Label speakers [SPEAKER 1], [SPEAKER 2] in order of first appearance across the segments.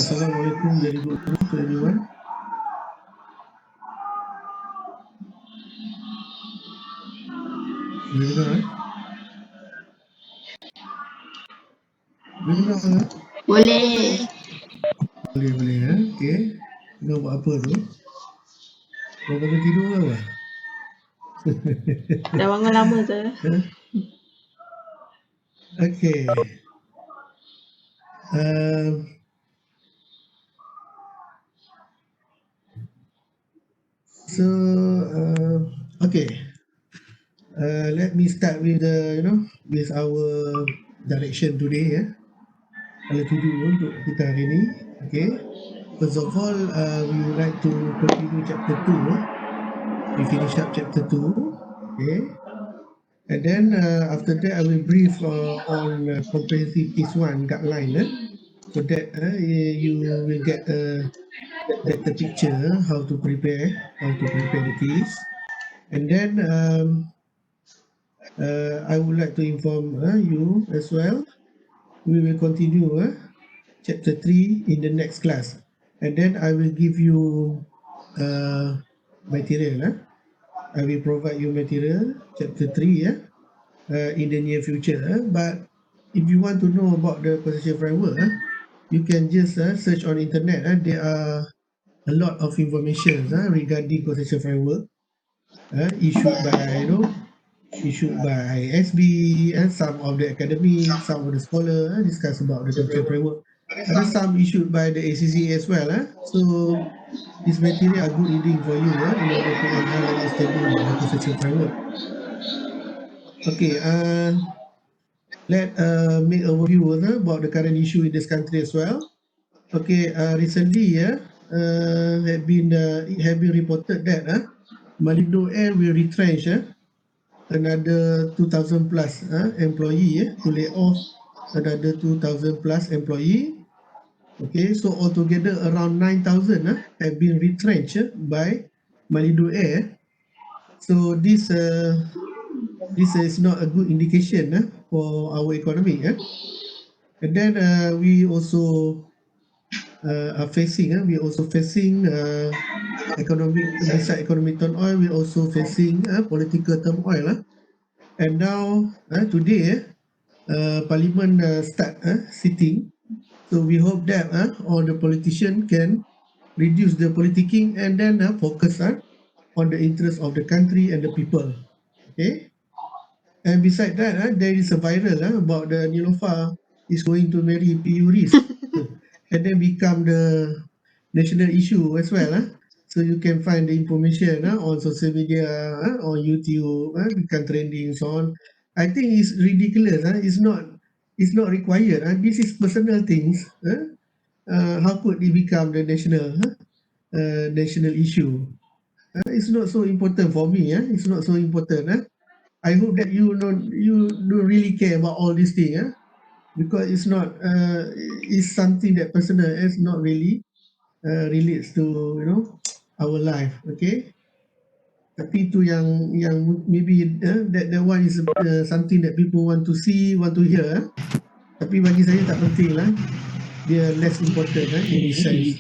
[SPEAKER 1] Assalamualaikum, very good morning to everyone. Boleh dengar? Boleh dengar?
[SPEAKER 2] Boleh.
[SPEAKER 1] Boleh. Okay. Nak buat apa tu? Dah bangun tidur ke apa?
[SPEAKER 2] Dah bangun lama tu.
[SPEAKER 1] Okay. So, okay. Let me start with with our direction today. Kalau tuju untuk kita hari ni. Okay. First of all, we would like to continue chapter 2. We finish up chapter 2. Okay. And then after that, I will brief on comprehensive case 1 guideline, so that you will get a better picture how to prepare the case. And then I would like to inform you as well. We will continue chapter 3 in the next class, and then I will give you material. I will provide you material chapter 3 in the near future. But if you want to know about the constitutional framework, you can just search on internet. There are a lot of information regarding constitutional framework issued by SB, and some of the academics, some of the scholars discuss about the constitutional framework. Ada some issued by the ACC as well. So this material are good reading for you in order to enhance your understanding about the constitutional framework. Okay, let make overview about the current issue in this country as well. Okay, recently it have been reported that Malindo Air will retrench another 2,000 plus employee to lay off another 2,000 plus employee. Okay, so altogether around 9,000 have been retrenched by Malindo Air. So this is not a good indication for our economy. And then we also are facing economic turmoil. We're also facing political turmoil. And now today Parliament start sitting. So we hope that all the politicians can reduce the politicking and then focus on the interest of the country and the people. Okay. And beside that, there is a viral about the Niloufar is going to marry PU Riz and then become the national issue as well. So you can find the information on social media, on YouTube, become trending, so on. I think it's ridiculous. It's not required. This is personal things. How could it become the national issue? It's not so important for me. It's not so important. I hope that you don't really care about all these things, because it's not it's something that personal. It's not really relates to our life. Okay. Tapi itu yang maybe that one is something that people want to see, want to hear. Tapi bagi saya tak penting lah. Dia less important in this sense.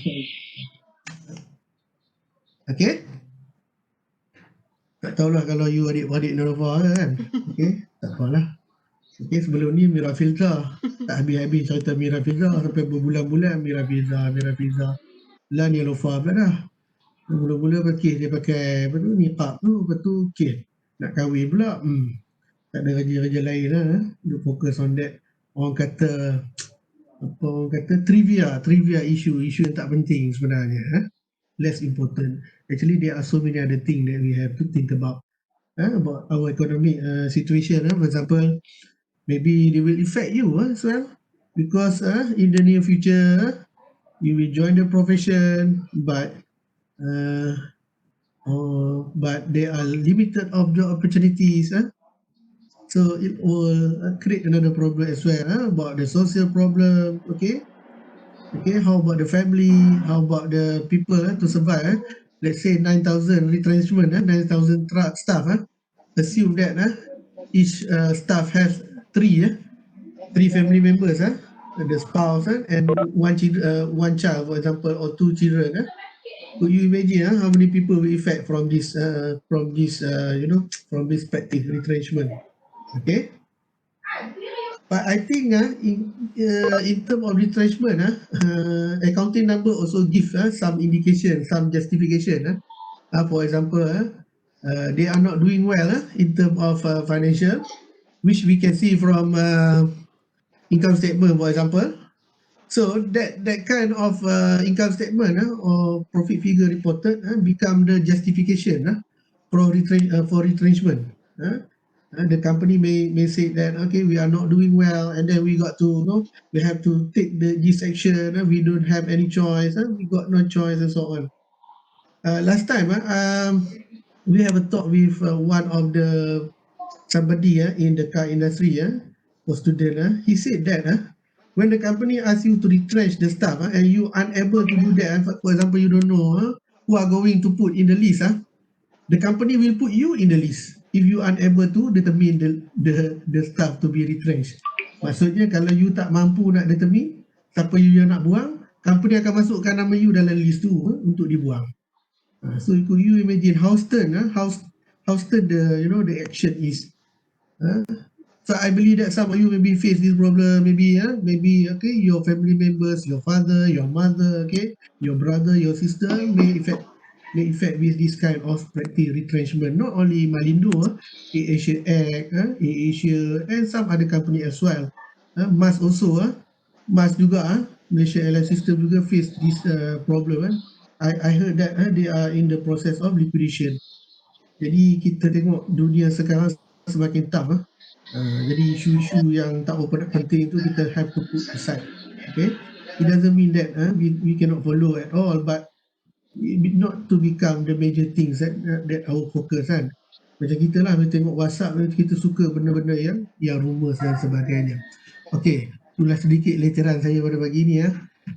[SPEAKER 1] Okay. Tak tahulah kalau you adik-adik Nova kan. Okay. Tak apalah. Okay, sebelum ni Mira Filza. Tak habis-habis cerita Mira Filza sampai berbulan-bulan Mira Filza. Lah ni Nova pula dah. Mula-mula dia pakai apa tu, niqab tu, lepas tu nak kahwin pula. Tak ada kerja-kerja lain lah. Dia fokus on that. Orang kata trivia issue yang tak penting sebenarnya. Less important. Actually there are so many other things that we have to think about our economic situation. For example, maybe they will affect you as well, because in the near future you will join the profession, but there are limited of the opportunities. So it will create another problem as well about the social problem. Okay, how about the family, how about the people to survive. Let's say 9,000 retrenchment, 9,000 staff. Assume that each staff has three family members. the spouse and one child, for example, or two children. Could you imagine how many people will affect from this from this practice retrenchment? Okay, but I think in terms of retrenchment, accounting number also give some indication, some justification. For example, they are not doing well in terms of financial, which we can see from income statement, for example. So that kind of income statement or profit figure reported become the justification for retrenchment. The company may say that okay, we are not doing well, and then we got to we have to take this action. We don't have any choice. We got no choice and so on. Last time, we have a talk with one of the somebody in the car industry for student. He said that when the company asks you to retrench the staff and you unable to do that, for example, you don't know who are going to put in the list, the company will put you in the list if you unable to determine the staff to be retrenched. Maksudnya kalau you tak mampu nak determine siapa you nak buang, company akan masukkan nama you dalam list tu untuk dibuang. So could you imagine how stern how stern the action is. So I believe that some of you maybe face this problem, maybe okay, your family members, your father, your mother, okay, your brother, your sister may affect with this kind of practice retrenchment. Not only Malindo, AirAsia Act, AirAsia, and some other company as well. Mas also, Mas juga, Malaysia Airline System juga face this problem. I heard that they are in the process of liquidation. Jadi kita tengok dunia sekarang semakin tough. Jadi isu-isu yang tak berapa penting tu kita have to put aside. Okay, it doesn't mean that we cannot follow at all, but not to become the major things that our focus kan. Macam kita lah, kita tengok WhatsApp, kita suka benda-benda yang rumors dan sebagainya. Okay, itulah sedikit letiran saya pada pagi ni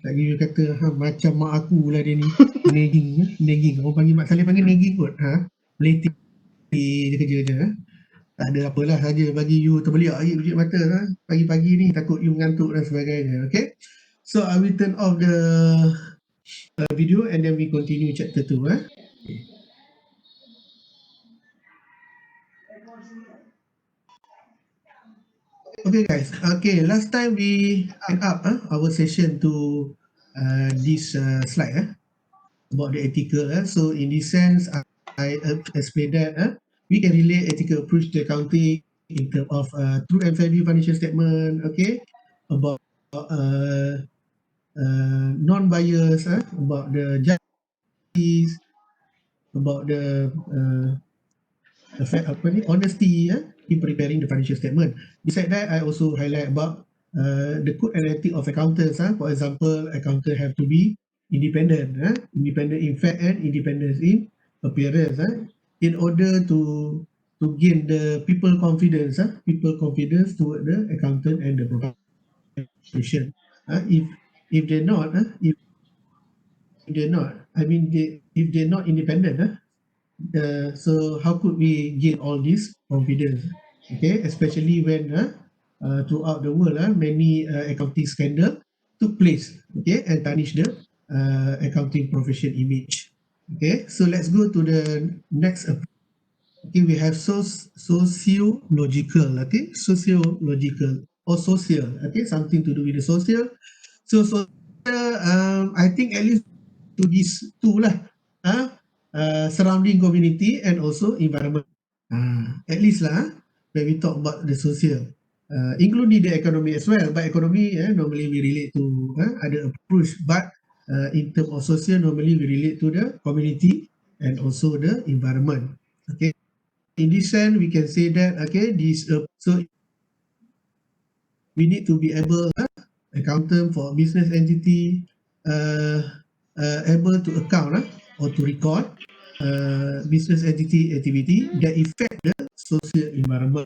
[SPEAKER 1] Lagi dia kata macam mak aku lah dia ni. Nagging. Orang panggil Mak Saleh panggil nagging kot. Letih dia kerja je. Tak ada apalah saja bagi you terbeliak lagi biji mata pagi-pagi ni takut you mengantuk dan sebagainya. Okay, so I will turn off the video and then we continue chapter 2. Okay guys, okay, last time we end up our session to this slide about the ethical. So in this sense, I explained that we can relate ethical approach to accounting in terms of true and value financial statement, okay, about non-bias, about the justice, about the honesty in preparing the financial statement. Besides that, I also highlight about the code and ethic of accountants. For example, accountants have to be independent, independent in fact and independence in appearance, in order to gain the people confidence toward the accountant and the profession. If they're not, if they're not, if they're not independent, so how could we gain all this confidence? Okay, especially when throughout the world, many accounting scandal took place. Okay, and tarnish the accounting profession image. Okay, so let's go to the next. Okay, we have sociological. Okay, sociological or social. Okay, something to do with the social. So I think at least to these two lah. Surrounding community and also environment. At least lah, when we talk about the social, including the economy as well. But economy normally we relate to other approach, but in terms of social, normally we relate to the community and also the environment. Okay, in this sense, we can say that so we need to be able accountant for business entity able to account or to record business entity activity that affect the social environment.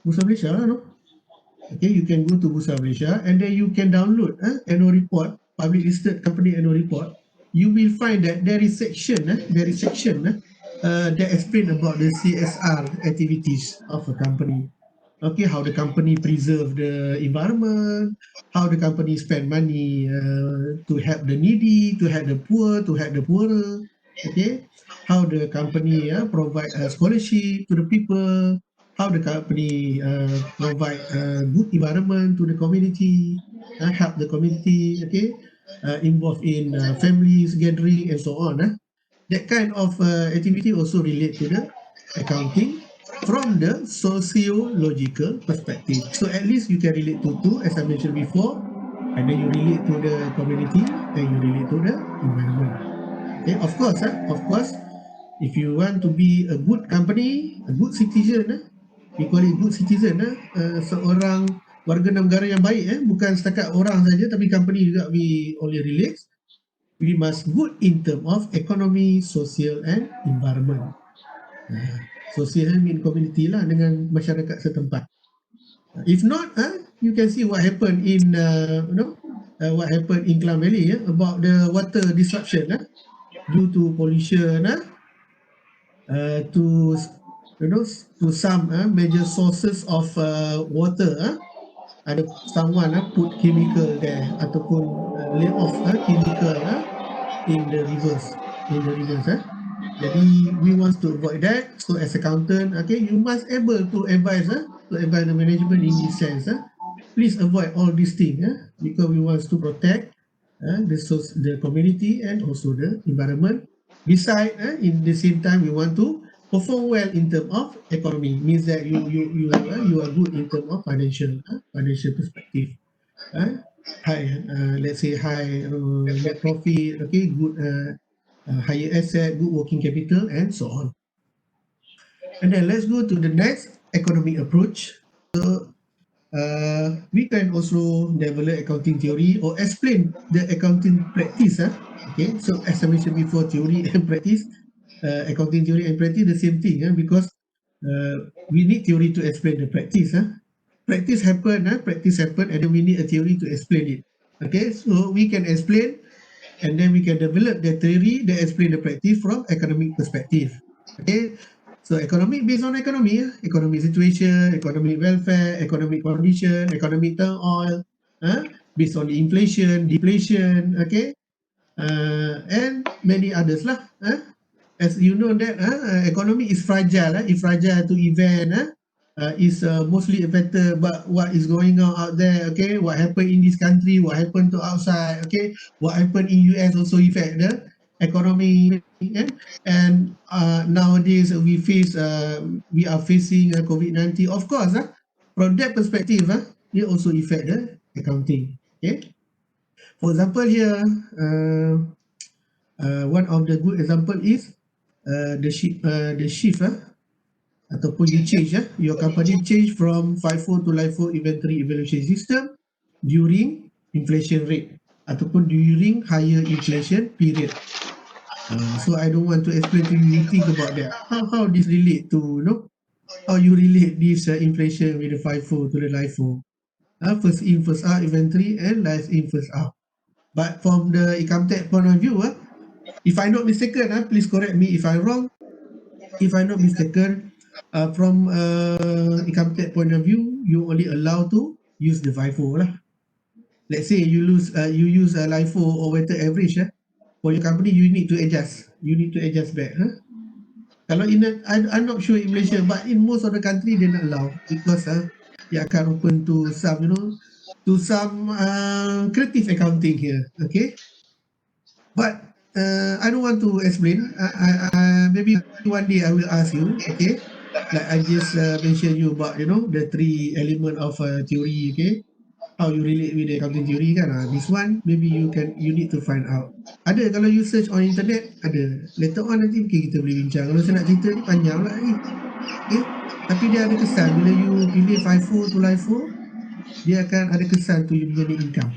[SPEAKER 1] Bursa Malaysia lah, no? Okay, you can go to Bursa Malaysia and then you can download annual report, public listed company annual report. You will find that there is section that explain about the CSR activities of a company. Okay, how the company preserve the environment, how the company spend money to help the needy, to help the poor, to help the poorer. Okay, how the company provide a scholarship to the people, how the company provide a good environment to the community, help the community. Okay, involved in families gathering and so on. That kind of activity also relate to the accounting from the sociological perspective. So at least you can relate to two, as I mentioned before, and then you relate to the community and you relate to the environment. Okay, of course, if you want to be a good company, a good citizen, we call it good citizen, seorang warga negara yang baik, bukan setakat orang saja, tapi company juga we only relate. We must good in term of economy, social and environment. Social mean community lah dengan masyarakat setempat. If not, you can see what happened in what happened in Klang Valley about the water disruption due to pollution to to some major sources of water. Ada someone put chemical there ataupun lay off chemical in the rivers jadi we want to avoid that. So as accountant, okay, you must able to advise the management in this sense. Please avoid all these things because we want to protect the community and also the environment. Beside, in the same time, we want to perform well in terms of economy. Means that you are good in terms of financial perspective. High, let's say high net profit, okay, good higher asset, good working capital, and so on. And then let's go to the next economic approach. So we can also develop accounting theory or explain the accounting practice. Okay, so as I mentioned before, theory and practice, accounting theory and practice the same thing because we need theory to explain the practice. Practice happen, and then we need a theory to explain it. Okay, so we can explain and then we can develop the theory that explain the practice from economic perspective. Okay, so economic based on economy, economic situation, economic welfare, economic condition, economic turmoil, based on the inflation, deflation, okay, and many others lah. As you know that economy is fragile, it's fragile to event. Is mostly affected by what is going on out there. Okay, what happened in this country, what happened to outside. Okay, what happened in US also affect the economy. And nowadays we are facing COVID-19. Of course, from that perspective, it also affect the accounting. Okay, for example here, one of the good example is the shift. Ataupun you change your company change from FIFO to LIFO inventory evaluation system during inflation rate ataupun during higher inflation period. So I don't want to explain to you think about that. How this relate to how you relate this inflation with the FIFO to the LIFO. First in first out inventory and last in first out. But from the income tax point of view, if I'm not mistaken, please correct me if I'm wrong. If I'm not mistaken, from income tax point of view, you only allow to use the FIFO lah. Let's say you use a LIFO or weighted average for your company, you need to adjust. You need to adjust back. Kalau I'm not sure in Malaysia, but in most of the country they not allow because they akan open to some to some creative accounting here. Okay, but I don't want to explain. Maybe one day I will ask you. Okay, like I just mentioned you about the three element of theory. Okay, how you relate with the accounting theory kan? This one maybe you need to find out. Ada kalau you search on internet ada. Later on nanti mungkin kita boleh bincang. Kalau saya nak cerita ni panjang lah ni. Okay, tapi dia ada kesan bila you pilih FIFO to LIFO, dia akan ada kesan tu you punya income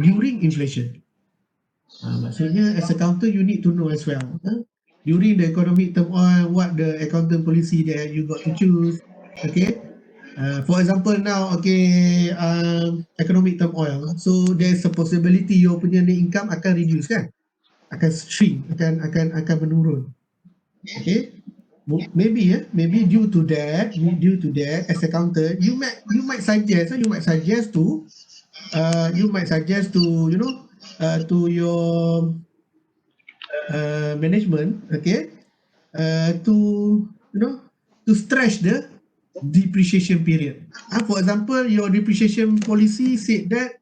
[SPEAKER 1] during inflation. Maksudnya as accountant you need to know as well during the economic turmoil what the accountant policy that you got to choose. Okay, For example now, okay, economic turmoil. So there's a possibility your punya net income akan reduce kan? Akan shrink, akan menurun. Okay? Maybe due to that, as a counter, you might suggest to to your management, okay, to to stretch the depreciation period. For example, your depreciation policy said that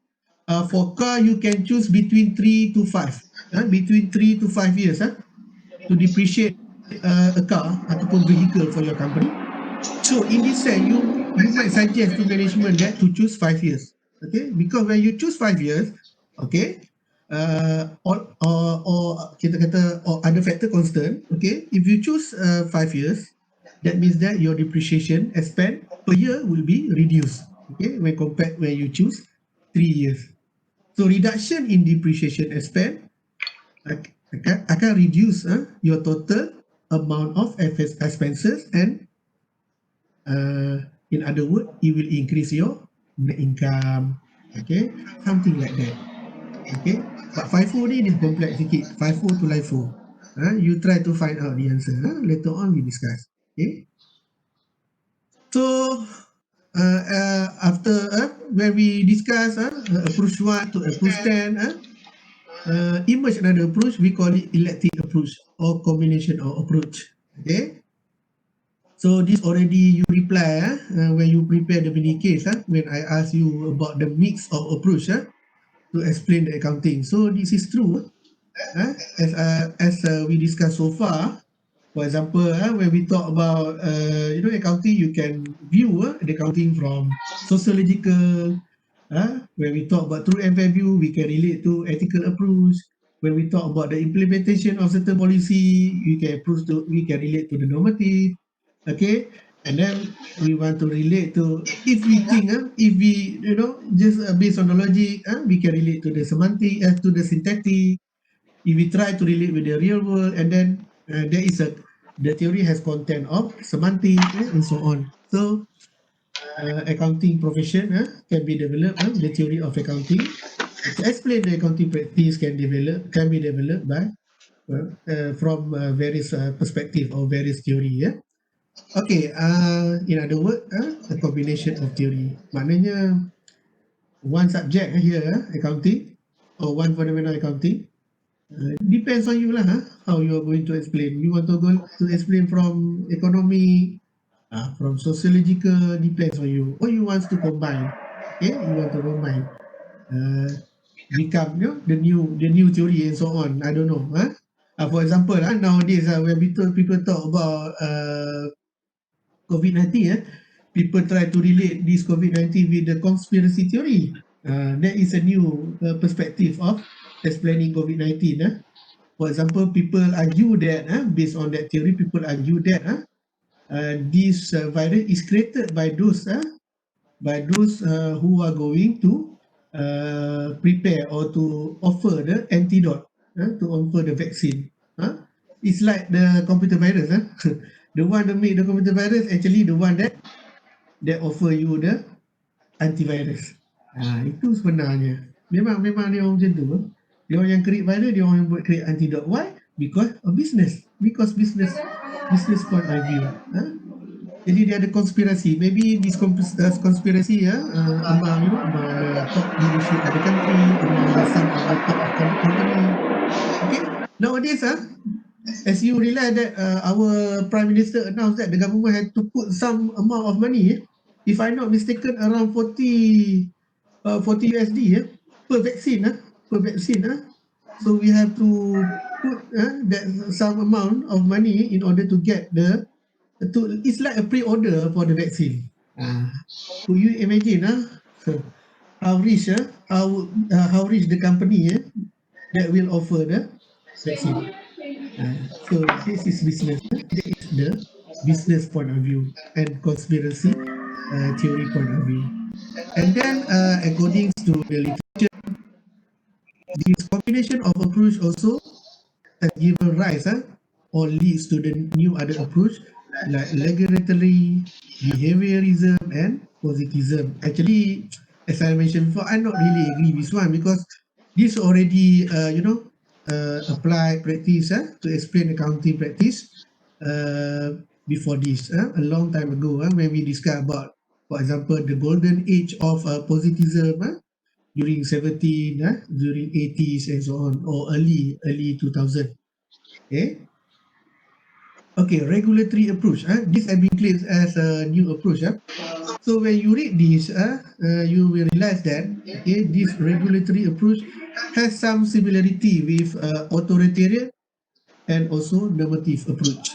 [SPEAKER 1] for car you can choose between 3 to 5, between 3 to 5 years to depreciate a car ataupun vehicle for your company. So in this sense, you might suggest to management that to choose 5 years, okay? Because when you choose 5 years, okay, or kita kata or other factor constant, okay, if you choose 5 years, that means that your depreciation expense per year will be reduced, okay, when you choose 3 years. So reduction in depreciation expense akan reduce your total amount of expenses, and in other words, it will increase your net income, okay, something like that, okay. But FIFO ni dia complex sikit, FIFO to LIFO. You try to find out the answer. Later on we discuss. Okay. So after when we discuss approach 1 to approach 10, emerge another approach. We call it elective approach or combination of approach. Okay. So this already you reply when you prepare the mini case when I ask you about the mix of approach to explain the accounting. So this is true as we discussed so far. For example, when we talk about accounting, you can view the accounting from sociological. When we talk about true and fair view, we can relate to ethical approach. When we talk about the implementation of certain policy, we can relate to the normative. Okay, and then we want to relate to, if we think if we just based on the logic, we can relate to the semantic, to the syntactic. If we try to relate with the real world, and then the theory has content of semantic and so on. So accounting profession can be developed, the theory of accounting to explain the accounting practice can be developed by from various perspective or various theory. Okay, in other words, a combination of theory. Maknanya one subject here, accounting, or one fundamental accounting. Depends on you lah, how you are going to explain. You want to go to explain from economy, from sociological, depends on you. Or you want to combine, okay? You want to combine, become the new theory and so on. I don't know. For example, nowadays when people talk about COVID-19, people try to relate this COVID-19 with the conspiracy theory. That is a new perspective of explaining COVID-19. For example, people argue that based on that theory, people argue that this virus is created by those who are going to prepare or to offer the antidote, to offer the vaccine. It's like the computer virus. The one that make the computer virus actually the one that offer you the antivirus. Itu sebenarnya. Memang dia orang macam tu. Dia orang yang create virus, dia orang yang buat create antidote. Why? Because of business. Because business point of view. Jadi dia ada konspirasi. Maybe this conspiracy among the top leadership of the country, among some of the top company. Okay. Nowadays as you realize that our Prime Minister announced that the government had to put some amount of money, if I'm not mistaken, around 40 USD per vaccine. So we have to put that some amount of money in order to get it's like a pre-order for the vaccine. Could you imagine how rich the company that will offer the vaccine? So this is business. This is the business point of view and conspiracy theory point of view. And then according to the literature, this combination of approach also has given rise or leads to the new other approach like regulatory, behaviorism, and positivism. Actually, as I mentioned before, I not really agree with one because this already, apply practice to explain accounting practice before this a long time ago when we discuss about, for example, the golden age of positivism during 17, during 80s and so on, or early 2000. Okay, regulatory approach. This has been claimed as a new approach. So when you read this, you will realize that this regulatory approach has some similarity with authoritarian and also normative approach.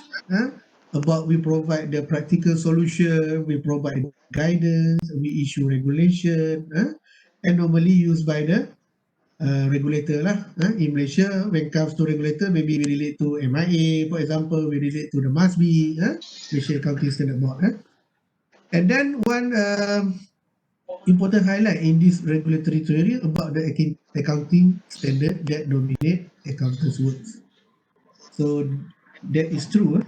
[SPEAKER 1] About we provide the practical solution, we provide guidance, we issue regulation, and normally used by the regulator lah. In Malaysia, when it comes to regulator, maybe we relate to MIA, for example, we relate to the MASB, Malaysia Accounting Standard Board. And then one important highlight in this regulatory theory about the accounting standard that dominate accountants' works. So that is true.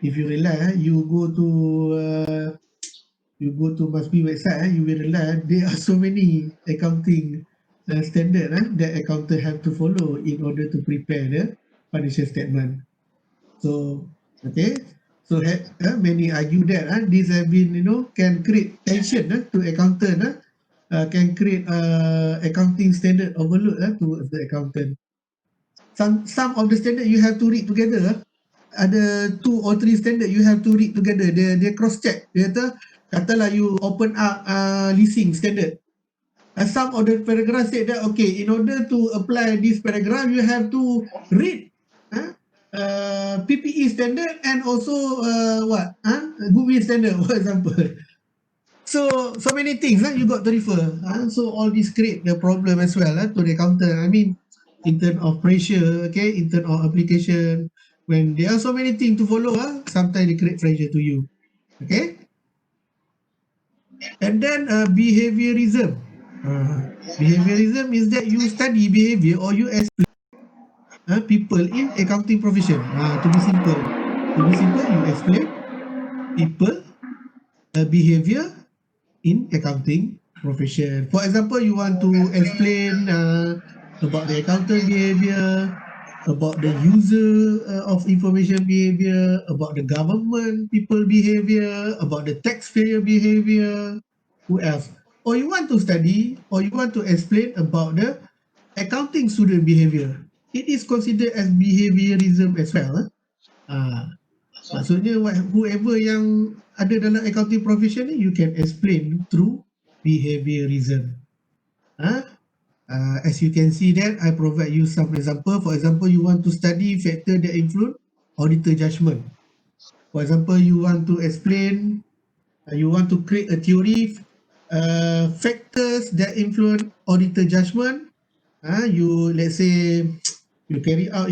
[SPEAKER 1] If you realize, you go to MASB website, you will realize there are so many accounting standard that accountant have to follow in order to prepare the financial statement. So, okay, so many argue that this have been, can create tension to accountant, can create accounting standard overload towards the accountant. Some of the standard you have to read together. Ada 2 or 3 standard you have to read together. Dia cross check. Dia katalah you open up leasing standard. Some of the paragraph said that okay, in order to apply this paragraph, you have to read PPE standard and also goodwill standard, for example. So many things you got to refer. So all this create the problem as well to the accountant. I mean, in terms of pressure, okay, in terms of application, when there are so many things to follow, sometimes they create pressure to you. Okay. And then behaviorism. Behaviorism is that you study behavior or you explain people in accounting profession. To be simple, you explain people behavior in accounting profession. For example, you want to explain about the accountant behavior, about the user of information behavior, about the government people behavior, about the taxpayer behavior. Who else? Or you want to study, or you want to explain about the accounting student behavior. It is considered as behaviorism as well. Maksudnya whoever yang ada dalam accounting profession ni, you can explain through behaviorism. As you can see that, I provide you some example. For example, you want to study factor that influence auditor judgment. For example, you want to explain, you want to create a theory, factors that influence auditor judgment. You let's say you carry out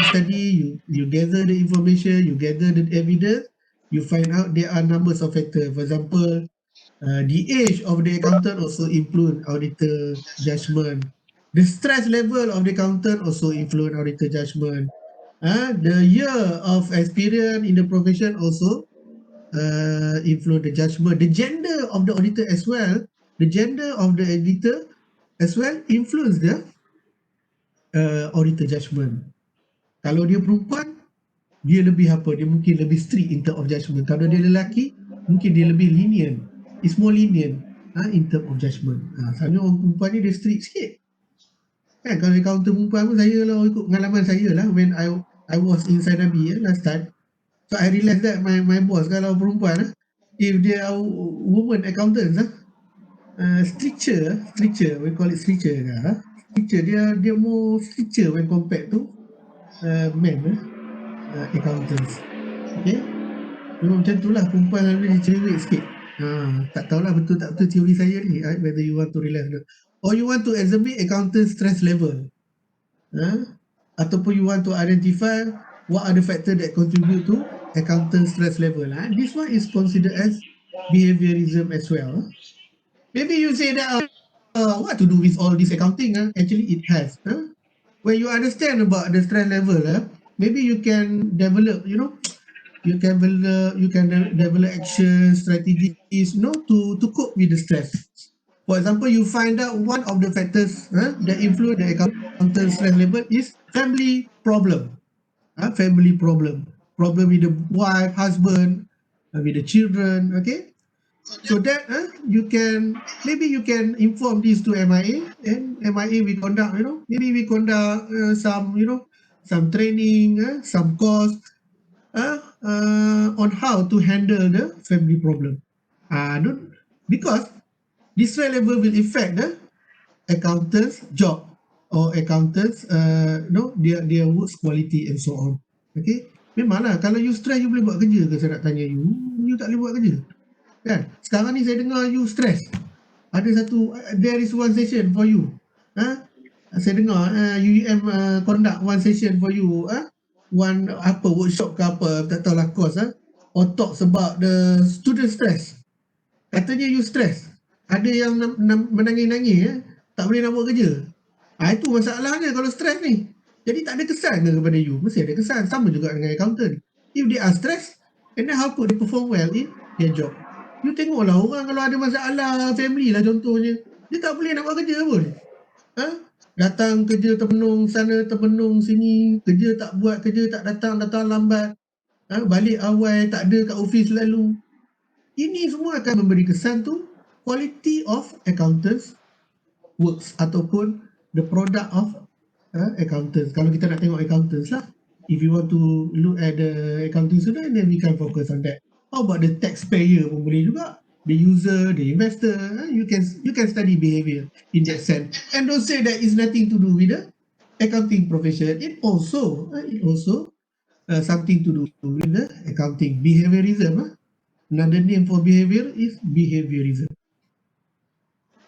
[SPEAKER 1] study, you gather the information, you gather the evidence, you find out there are numbers of factors. For example, the age of the accountant also influence auditor judgment. The stress level of the accountant also influence auditor judgment. The year of experience in the profession also influence the judgment. The gender of the auditor as well, the gender of the auditor as well influence the auditor judgment. Kalau dia perempuan, dia lebih apa? Dia mungkin lebih strict in term of judgment. Kalau dia lelaki, mungkin dia lebih lenient. It's more lenient in term of judgment. Sebenarnya orang perempuan ni dia strict sikit. Kan kalau accountant perempuan pun saya lah ikut pengalaman saya lah when I was in Sinabi last time. So I realised that my boss kalau perempuan if they are woman accountants stricter, we call it stricter stricter, dia more stricter when compared to men accountants. Okay, memang macam tu lah, perempuan lebih cerewet sikit. Tak tahulah betul tak betul teori saya ni, whether you want to realize or not. Or you want to examine accountant stress level, ataupun you want to identify what are the factors that contribute to accountant stress level. This one is considered as behaviorism as well. Maybe you say that what to do with all this accounting? Actually it has. When you understand about the stress level, maybe you can develop, you can develop action strategies, to cope with the stress. For example, you find out one of the factors that influence the accountant stress level is family problem. Family problem with the wife, husband, with the children. Okay, so that you can inform this to MIA, and MIA we conduct, maybe we conduct some training, some course on how to handle the family problem. Don't, because this level will affect the accountant's job or accountants their work quality and so on. Okay, memanglah kalau you stress you boleh buat kerja ke, saya nak tanya you tak boleh buat kerja kan. Sekarang ni saya dengar you stress, ada satu there is one session for you, saya dengar UEM conduct one session for you, one apa workshop ke apa tak tahulah course, or talk about the student stress. Katanya you stress, ada yang menangis-nangis, tak boleh nak buat kerja. Itu masalahnya kalau stress ni. Jadi tak ada kesan ke kepada you? Mesti ada kesan. Sama juga dengan accountant. If they are stressed, and then how could they perform well in their job? You tengoklah orang kalau ada masalah family lah contohnya, dia tak boleh nak buat kerja pun. Datang kerja termenung sana, termenung sini, kerja tak buat, kerja tak datang lambat, balik awal, tak ada kat office lalu. Ini semua akan memberi kesan tu quality of accountants works ataupun the product of accountants. Kalau kita nak tengok accountants lah, if you want to look at the accounting student, then we can focus on that. How about the taxpayer pun boleh juga, the user, the investor, you can study behavior in that sense. And don't say that is nothing to do with the accounting profession. It also something to do with the accounting behaviorism. Another name for behavior is behaviorism.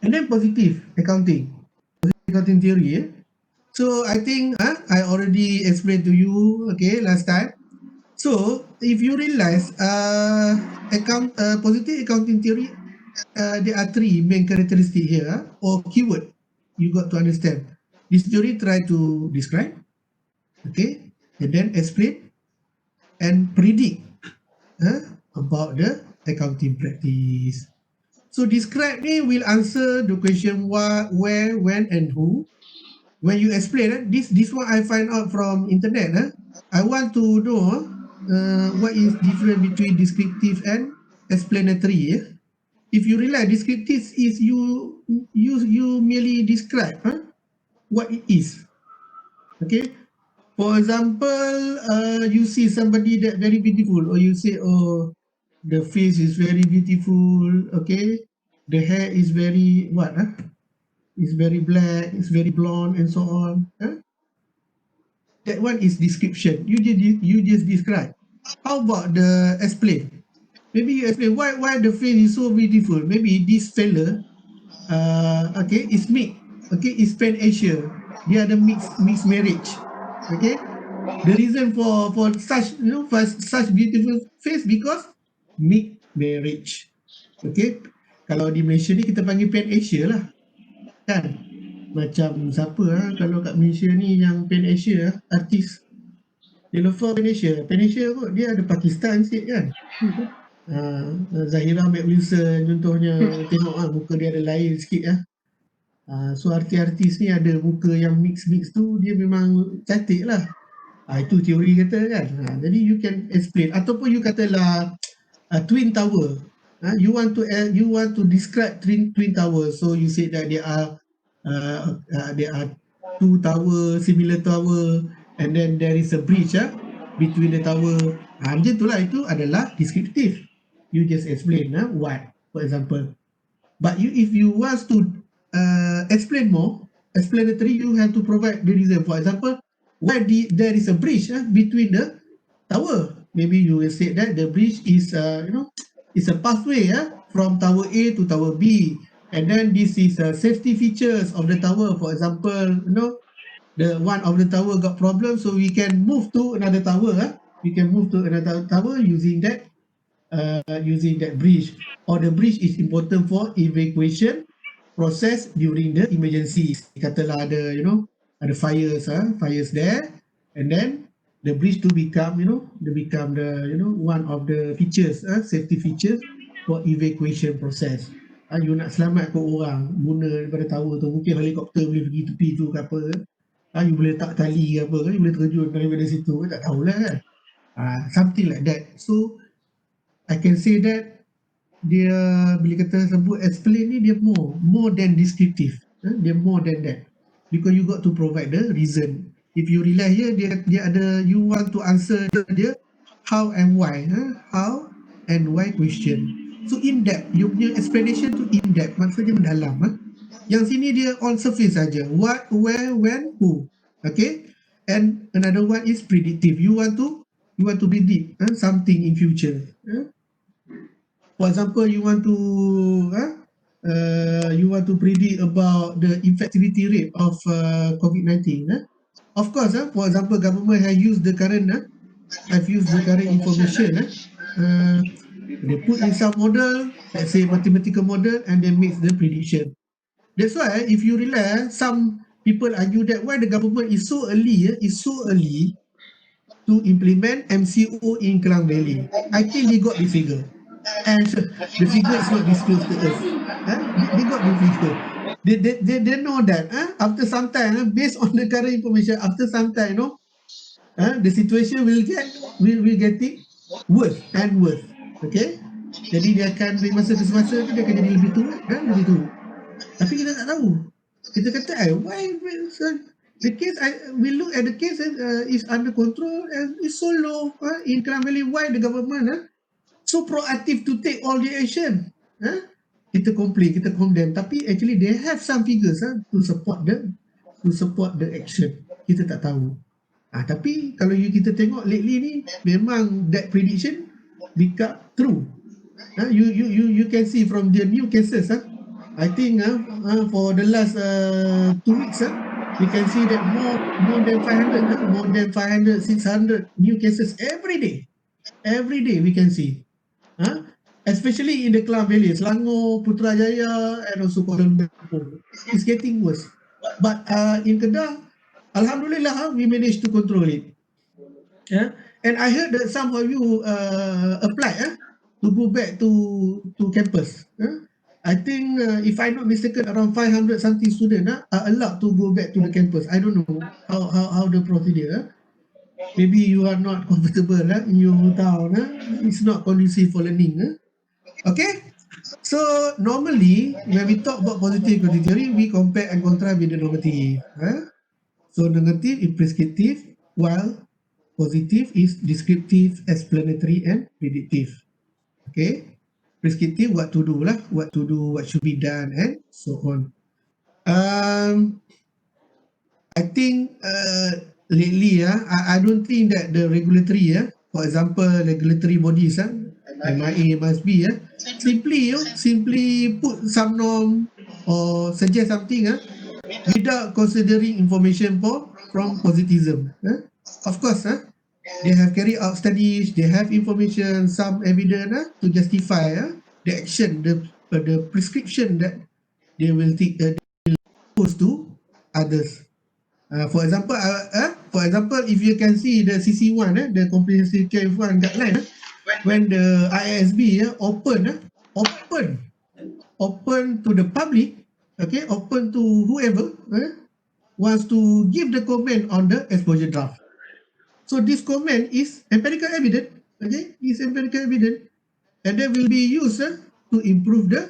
[SPEAKER 1] And then positive accounting theory. So I think I already explained to you, okay, last time. So if you realize positive accounting theory, there are three main characteristics here, or keyword you got to understand. This theory try to describe, okay, and then explain and predict about the accounting practice. So describe ni will answer the question what, where, when, and who. When you explain this one I find out from internet. I want to know what is different between descriptive and explanatory. If you realize descriptive is you merely describe what it is. Okay. For example, you see somebody that very beautiful, or you say, oh, the face is very beautiful, okay, the hair is very it's very black, it's very blonde, and so on. That one is description. You just describe. How about the explain? Maybe you explain why the face is so beautiful. Maybe this fella okay, is mixed, okay, is Pan Asia, dia ada mixed marriage, okay. The reason for such for such beautiful face because mixed marriage, okay. Kalau di Malaysia ni kita panggil Pan Asia lah kan, macam siapa kalau kat Malaysia ni yang Pan Asia artis Niloufar Pan Asia kot, dia ada Pakistan sikit kan. Zahira McWilson contohnya, tengok muka dia ada lain sikit. So artis-artis ni ada muka yang mix tu, dia memang cantik lah. Itu teori kata kan. Jadi you can explain, ataupun you katalah twin tower. You want to describe twin tower, so you say that there are two tower, similar tower, and then there is a bridge between the tower. Macam itulah, itu adalah descriptive. You just explain what, for example. But if you want to explain more, explanatory, you have to provide the reason. For example, why there is a bridge between the tower. Maybe you will say that the bridge is it's a pathway from tower A to tower B, and then this is safety features of the tower. For example, the one of the tower got problem, so we can move to another tower. We can move to another tower using that bridge, or the bridge is important for evacuation process during the emergencies. Katalah ada ada fires there, and then the bridge to become, one of the features, safety features for evacuation process. You nak selamatkan orang guna daripada tower tu, mungkin helikopter boleh pergi tepi tu ke apa ke. You boleh letak tali ke apa ke, you boleh terjun daripada situ, tak tahulah kan. Something like that. So I can say that dia bila kata sebut explain ni, dia more than descriptive. Dia more than that, because you got to provide the reason. If you rely here, dia ada, you want to answer dia how and why, how and why question. So in depth, you punya explanation tu in depth, maksudnya mendalam. Yang sini dia on surface saja, what, where, when, who. Okay, and another one is predictive. You want to predict something in future. For example, you want to predict about the infectivity rate of COVID-19. Of course, for example, government have used the current information. They put in some model, let's say mathematical model, and they make the prediction. That's why if you rely, some people argue that why the government is so early to implement MCO in Klang Valley. I think they got the figure, and the figure is not disclosed to us. They got the figure. They know that after some time, based on the current information, after some time, the situation will get it worse and worse. Okay, jadi dia akan dari masa ke semasa tu dia akan jadi lebih teruk dan lebih teruk. Tapi kita tak tahu. Kita kata, why the case, we look at the case is under control and is so low in Klang Valley. Why the government so proactive to take all the action? Kita complain, kita condemn, tapi actually they have some figures to support the action. Kita tak tahu. Tapi kalau kita tengok lately ni, memang that prediction become true. You can see from the new cases. I think for the last 2 weeks, we can see that more than 500, 600 new cases every day. Every day we can see. Especially in the Klang Valley, Selangor, Putrajaya, and also Kuala Lumpur. It's getting worse. But in Kedah, Alhamdulillah, we managed to control it. And I heard that some of you applied to go back to campus. I think, if I'm not mistaken, around 500 something students are allowed to go back to the campus. I don't know how the procedure. Maybe you are not comfortable in your town. It's not conducive for learning. Okay, so normally when we talk about positive theory, we compare and contrast with the normative. So negative is prescriptive, while positive is descriptive, explanatory, and predictive. Okay, prescriptive, what to do, what should be done, and so on. I think lately, I don't think that the regulatory, for example, regulatory bodies, MIA, MSB, simply put some norm or suggest something without considering information from positivism. Of course, they have carried out studies, they have information, some evidence to justify the action, the prescription that they will take, pose to others. For example, if you can see the CC1, the Comprehensive Care Fund guideline, when the ISB open to the public, open to whoever wants to give the comment on the exposure draft. So this comment is empirical evidence, is empirical evidence, and that will be used to improve the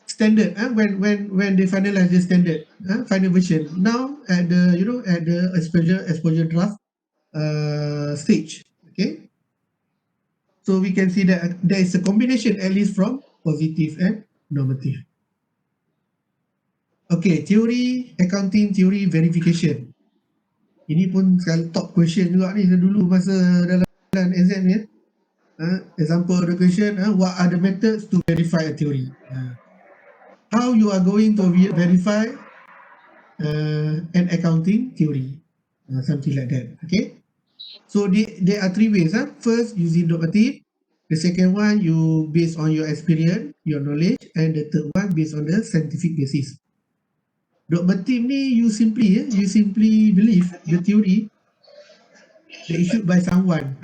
[SPEAKER 1] standard when they finalize the standard final version. Now at the exposure draft stage. Okay, so we can see that there is a combination at least from positive and normative. Okay, theory, accounting, theory, verification. Ini pun top question juga ni dulu masa dalam exam ni. Example of the question, what are the methods to verify a theory? How you are going to verify an accounting theory? Something like that. Okay. So there are 3 ways. First, using normative. The second one, you based on your experience, your knowledge, and the third one based on the scientific basis. Normative ni you simply believe the theory that issued by someone.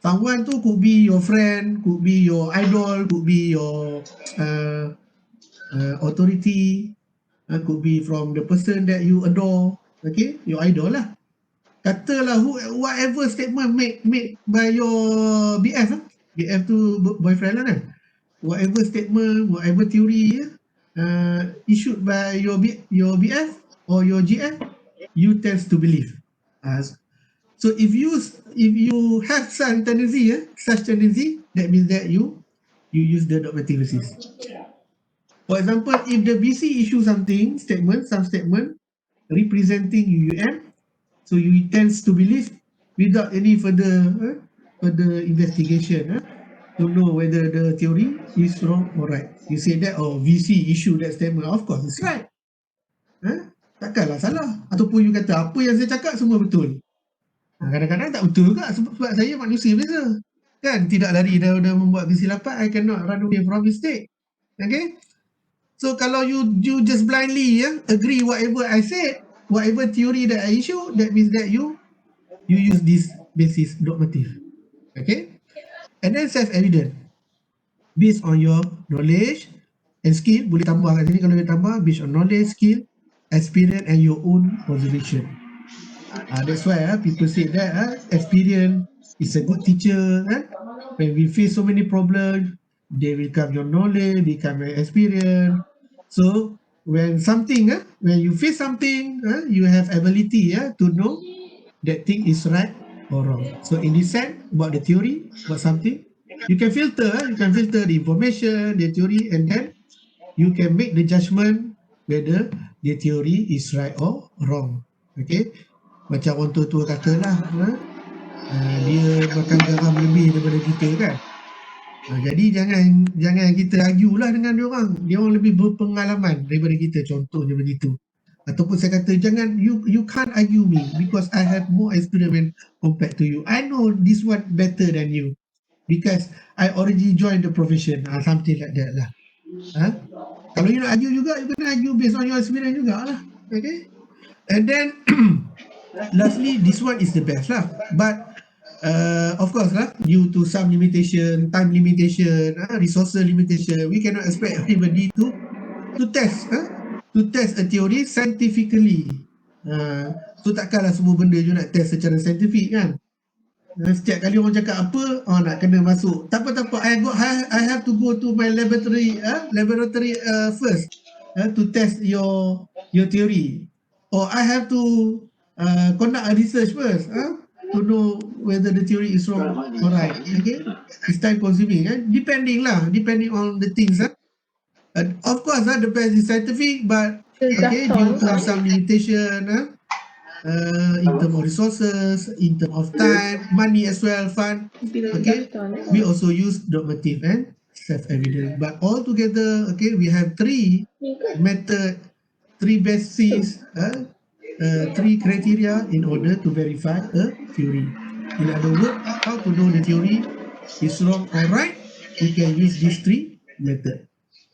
[SPEAKER 1] Someone tu could be your friend, could be your idol, could be your authority, could be from the person that you adore, okay, your idol lah. Katalah whatever statement made by your BF BF tu boyfriend lah kan. Whatever statement, whatever theory issued by your BF or your GF, you tend to believe. So if you have such tendency, that means that you use the dogmatic basis. For example, if the BC issue some statement representing UUM, so you tends to believe without any further investigation to know whether the theory is wrong or right. You say that, VC issue that statement, of course it's right. Takkanlah salah. Ataupun you kata apa yang saya cakap semua betul. Kadang-kadang tak betul juga sebab saya manusia biasa. Kan, tidak lari daripada membuat kesilapan. I cannot run away from mistake. Okay? So kalau you just blindly agree whatever I said, whatever theory that I issue, that means that you use this basis dogmatic. Okay? And then self-evident. Based on your knowledge and skill, boleh tambah kat sini kalau boleh tambah, based on knowledge, skill, experience and your own observation. That's why people say that experience is a good teacher. When we face so many problems, they will become your knowledge, become your experience. So when you face something, you have ability to know that thing is right or wrong. So in this sense, about the theory, about something, you can filter the information, the theory, and then you can make the judgment whether the theory is right or wrong. Okay, macam orang tua-tua kata lah, dia makan garam lebih daripada kita kan. Jadi jangan kita argue lah dengan dia orang lebih berpengalaman daripada kita, contohnya begitu. Ataupun saya kata jangan, you can't argue me because I have more experience compared to you. I know this one better than you because I already joined the profession, something like that lah. Kalau you nak argue juga, you kena argue based on your experience juga lah. Okay, and then lastly, this one is the best lah, but of course lah, due to some limitation, time limitation, resources limitation, we cannot expect everybody to test a theory scientifically. So takkanlah semua benda you nak test secara scientific kan. Setiap kali orang cakap apa, nak kena masuk. Tak apa, I have to go to my laboratory first to test your theory, or I have to conduct a research first to know whether the theory is wrong or right. Okay, it's time consuming depending on the things. Of course the best is scientific, but okay, due to some limitation in terms of resources, in terms of time, money as well, fund, okay, we also use dogmatic and self-evident. But all together, okay, we have three method, three bases, three criteria in order to verify a theory. In other words, how to know the theory is wrong or right, we can use these three methods.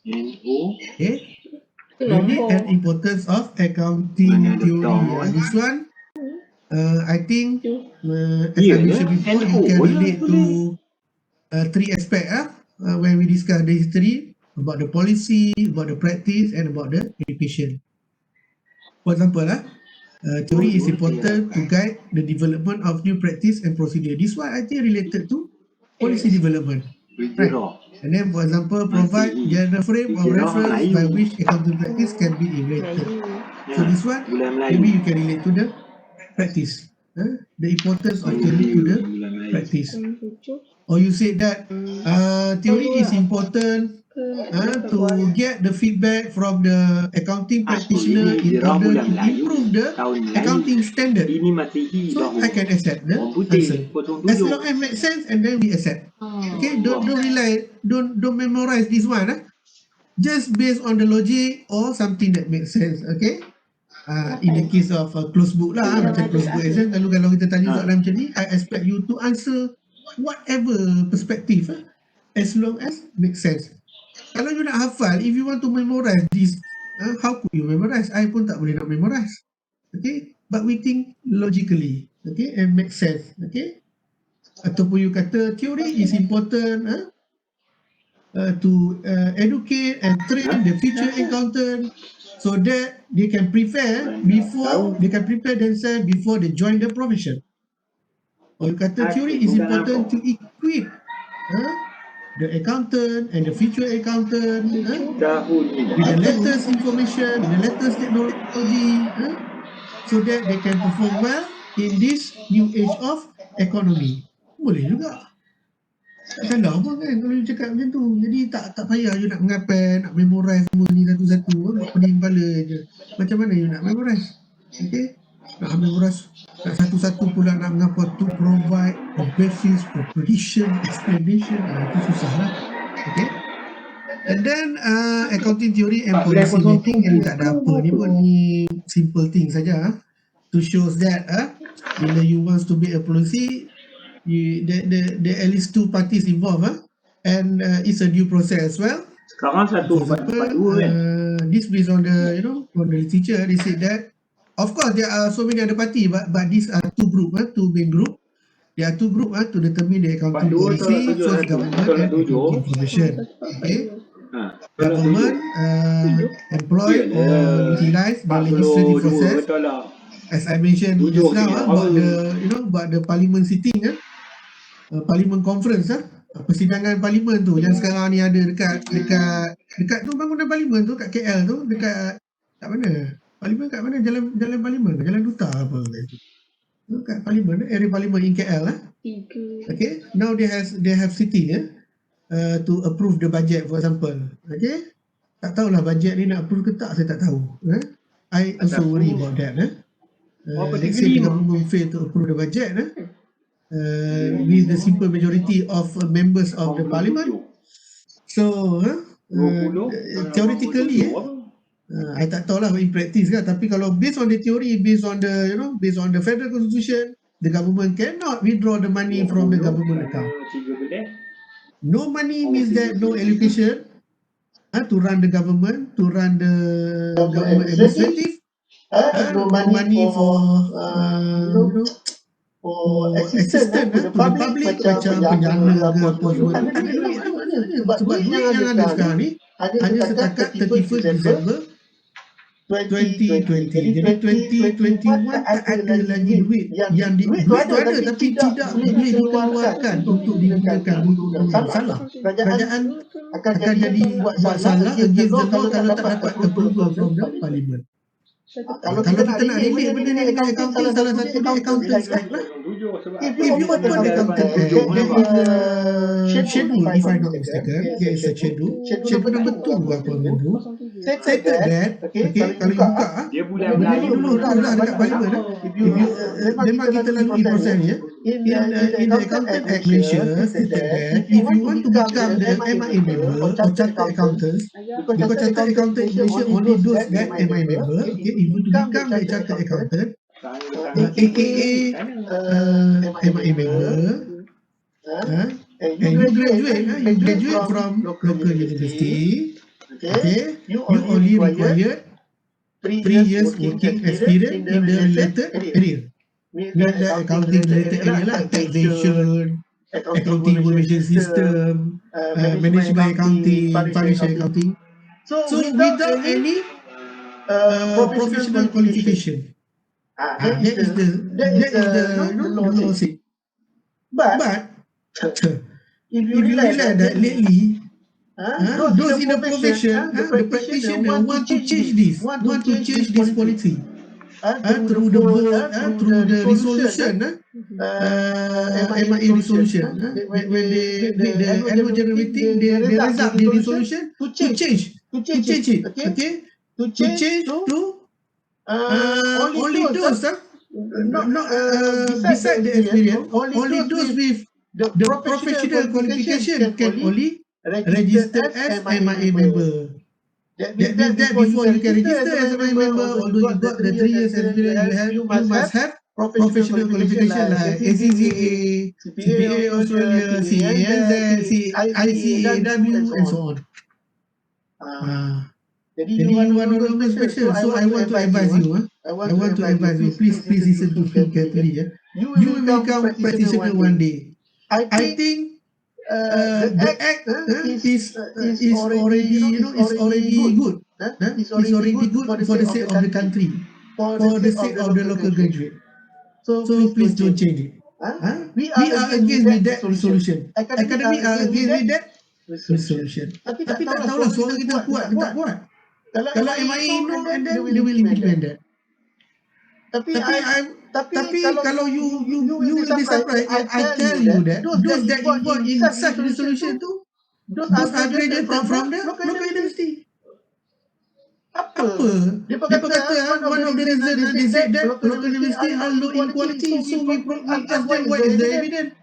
[SPEAKER 1] Okay, unit and importance of accounting theory. This one, I think, as I mentioned before, you can relate to three aspects when we discuss the history, about the policy, about the practice, and about the education. For example, theory is important to guide the development of new practice and procedure. This one I think related to policy development, right? And then, for example, provide general frame of reference by which accounting practice can be evaluated. So this one, maybe you can relate to the practice, the importance of theory to the practice. Or you say that theory is important to get the feedback from the accounting practitioner in order to improve the accounting standard. So I can accept the answer as long as it makes sense, and then we accept. Okay, don't memorize this one. Just based on the logic or something that makes sense. Okay. In the case of closed book lah, macam closed book exam, kalau kita tanya soalan macam ni, I expect you to answer whatever perspective as long as makes sense. Kalau you nak hafal, if you want to memorize this, how could you memorize? I pun tak boleh nak memorize. Okay, but we think logically. okay, and make sense, okay. Ataupun you kata theory is important to educate and train the future accountant so that they can prepare themselves before they join the profession. Or you kata theory is important to equip the accountant and the future accountant with the latest information, with the latest technology, so that they can perform well in this new age of economy. Boleh juga. Tak salah pun kan kalau you cakap macam tu. Jadi tak payah you nak mengapai, nak memorize semua ni satu-satu, buat pening kepala je. Macam mana you nak memorize? Okay? Nak memorize, nak satu-satu pula nak mengapa to provide a basis for prediction, explanation, itu susah lah. Okay? And then accounting theory and policy making ni tak ada apa, ni pun ni simple thing saja to shows that bila you wants to make a policy, the at least two parties involved and it's a due process as well.
[SPEAKER 3] Sekarang satu empat dua kan.
[SPEAKER 1] This based on the on the literature, they said that of course there are so many other party, but these are two main group. There are two group to determine the accounting policy. First, government and information. Okay. Government employ or utilize the legislative process. As I mentioned just now about the parliament sitting, parliament conference, persidangan parlimen tu yang sekarang ni ada dekat tu bangunan parlimen tu kat KL tu, dekat kat mana? Parlimen kat mana? Jalan parlimen, jalan duta apa tu? Kat parlimen, area parlimen in KL Okay, now they have sitting to approve the budget, for example. Okay, tak tahulah budget ni nak approve ke tak, saya tak tahu. I also worry about that. Let's say the government fail to approve the budget with the simple majority of members of the parliament. So theoretically I tak tahu lah in practice kan, tapi kalau based on the theory, based on the federal constitution, the government cannot withdraw the money from the government account. No money means that no allocation to run the government, to run the government administrative. No money for assistance to the public, macam penjana ke apa semua. Tak ada duit tu. Sebab duit yang ada sekarang ni hanya setakat 31st December 2020. Jadi 2021 tak ada lagi duit yang duit tu ada tapi tidak boleh dikeluarkan untuk digunakan untuk yang salah. Kerajaan akan jadi buat salah against the law kalau tak dapat approval from the parliament. Kalau kita nak relate benda ni dengan accounting, salah satu dia Accountants Act lah. If you open the Accountants Act, there is a schedule, if I'm not mistaken, there is a schedule number 2 apa benda tu, stated that, okay, kalau you buka benda ni dulu dah dekat parlimen memang kita lalui proses ni in the Accountants Act Malaysia, stated that if you want to become the MIA member or chartered accountants, because chartered accountant in Malaysia only those that MIA member, okay, if you to become the chartered accountant, aka MIA member, and you graduate from local university, okay, you only required 3 years working experience in the related area. With the accounting related area lah, taxation, accounting information system, management accounting, financial accounting. So without any professional qualification, that is the law say. But if you realize that lately, those in the profession, the practitioner want to change this policy through the vote, through the resolution, MIA resolution. When they make the annual general meeting, they result the resolution to change it, okay? To change to only those not beside the experience, only those with the professional qualification can only register as MIA member. That means that before you can register as a MIA member, although you got the 3 years experience, you must have professional qualification like ACCA, CPA Australia, CANZ, ICAW, and so on. Jadi you one of those special. So I want to advise you. Please listen to me carefully. you will become practitioner one day. I think the act is already good. It's already good for the sake of the country, for the sake of the local graduate. So please don't change it. We are against with that resolution. Academy are against with that resolution. Tapi tak tahulah suara kita kuat ke tak kuat. Kalau MIA no, and then they will implement that. Tapi kalau you will be surprised. I tell you that those that involved in such resolution tu, those are graduated from the local university. Apa? Dia kata one of the reasons they said that local university are low in quality, so we ask them what is the evidence.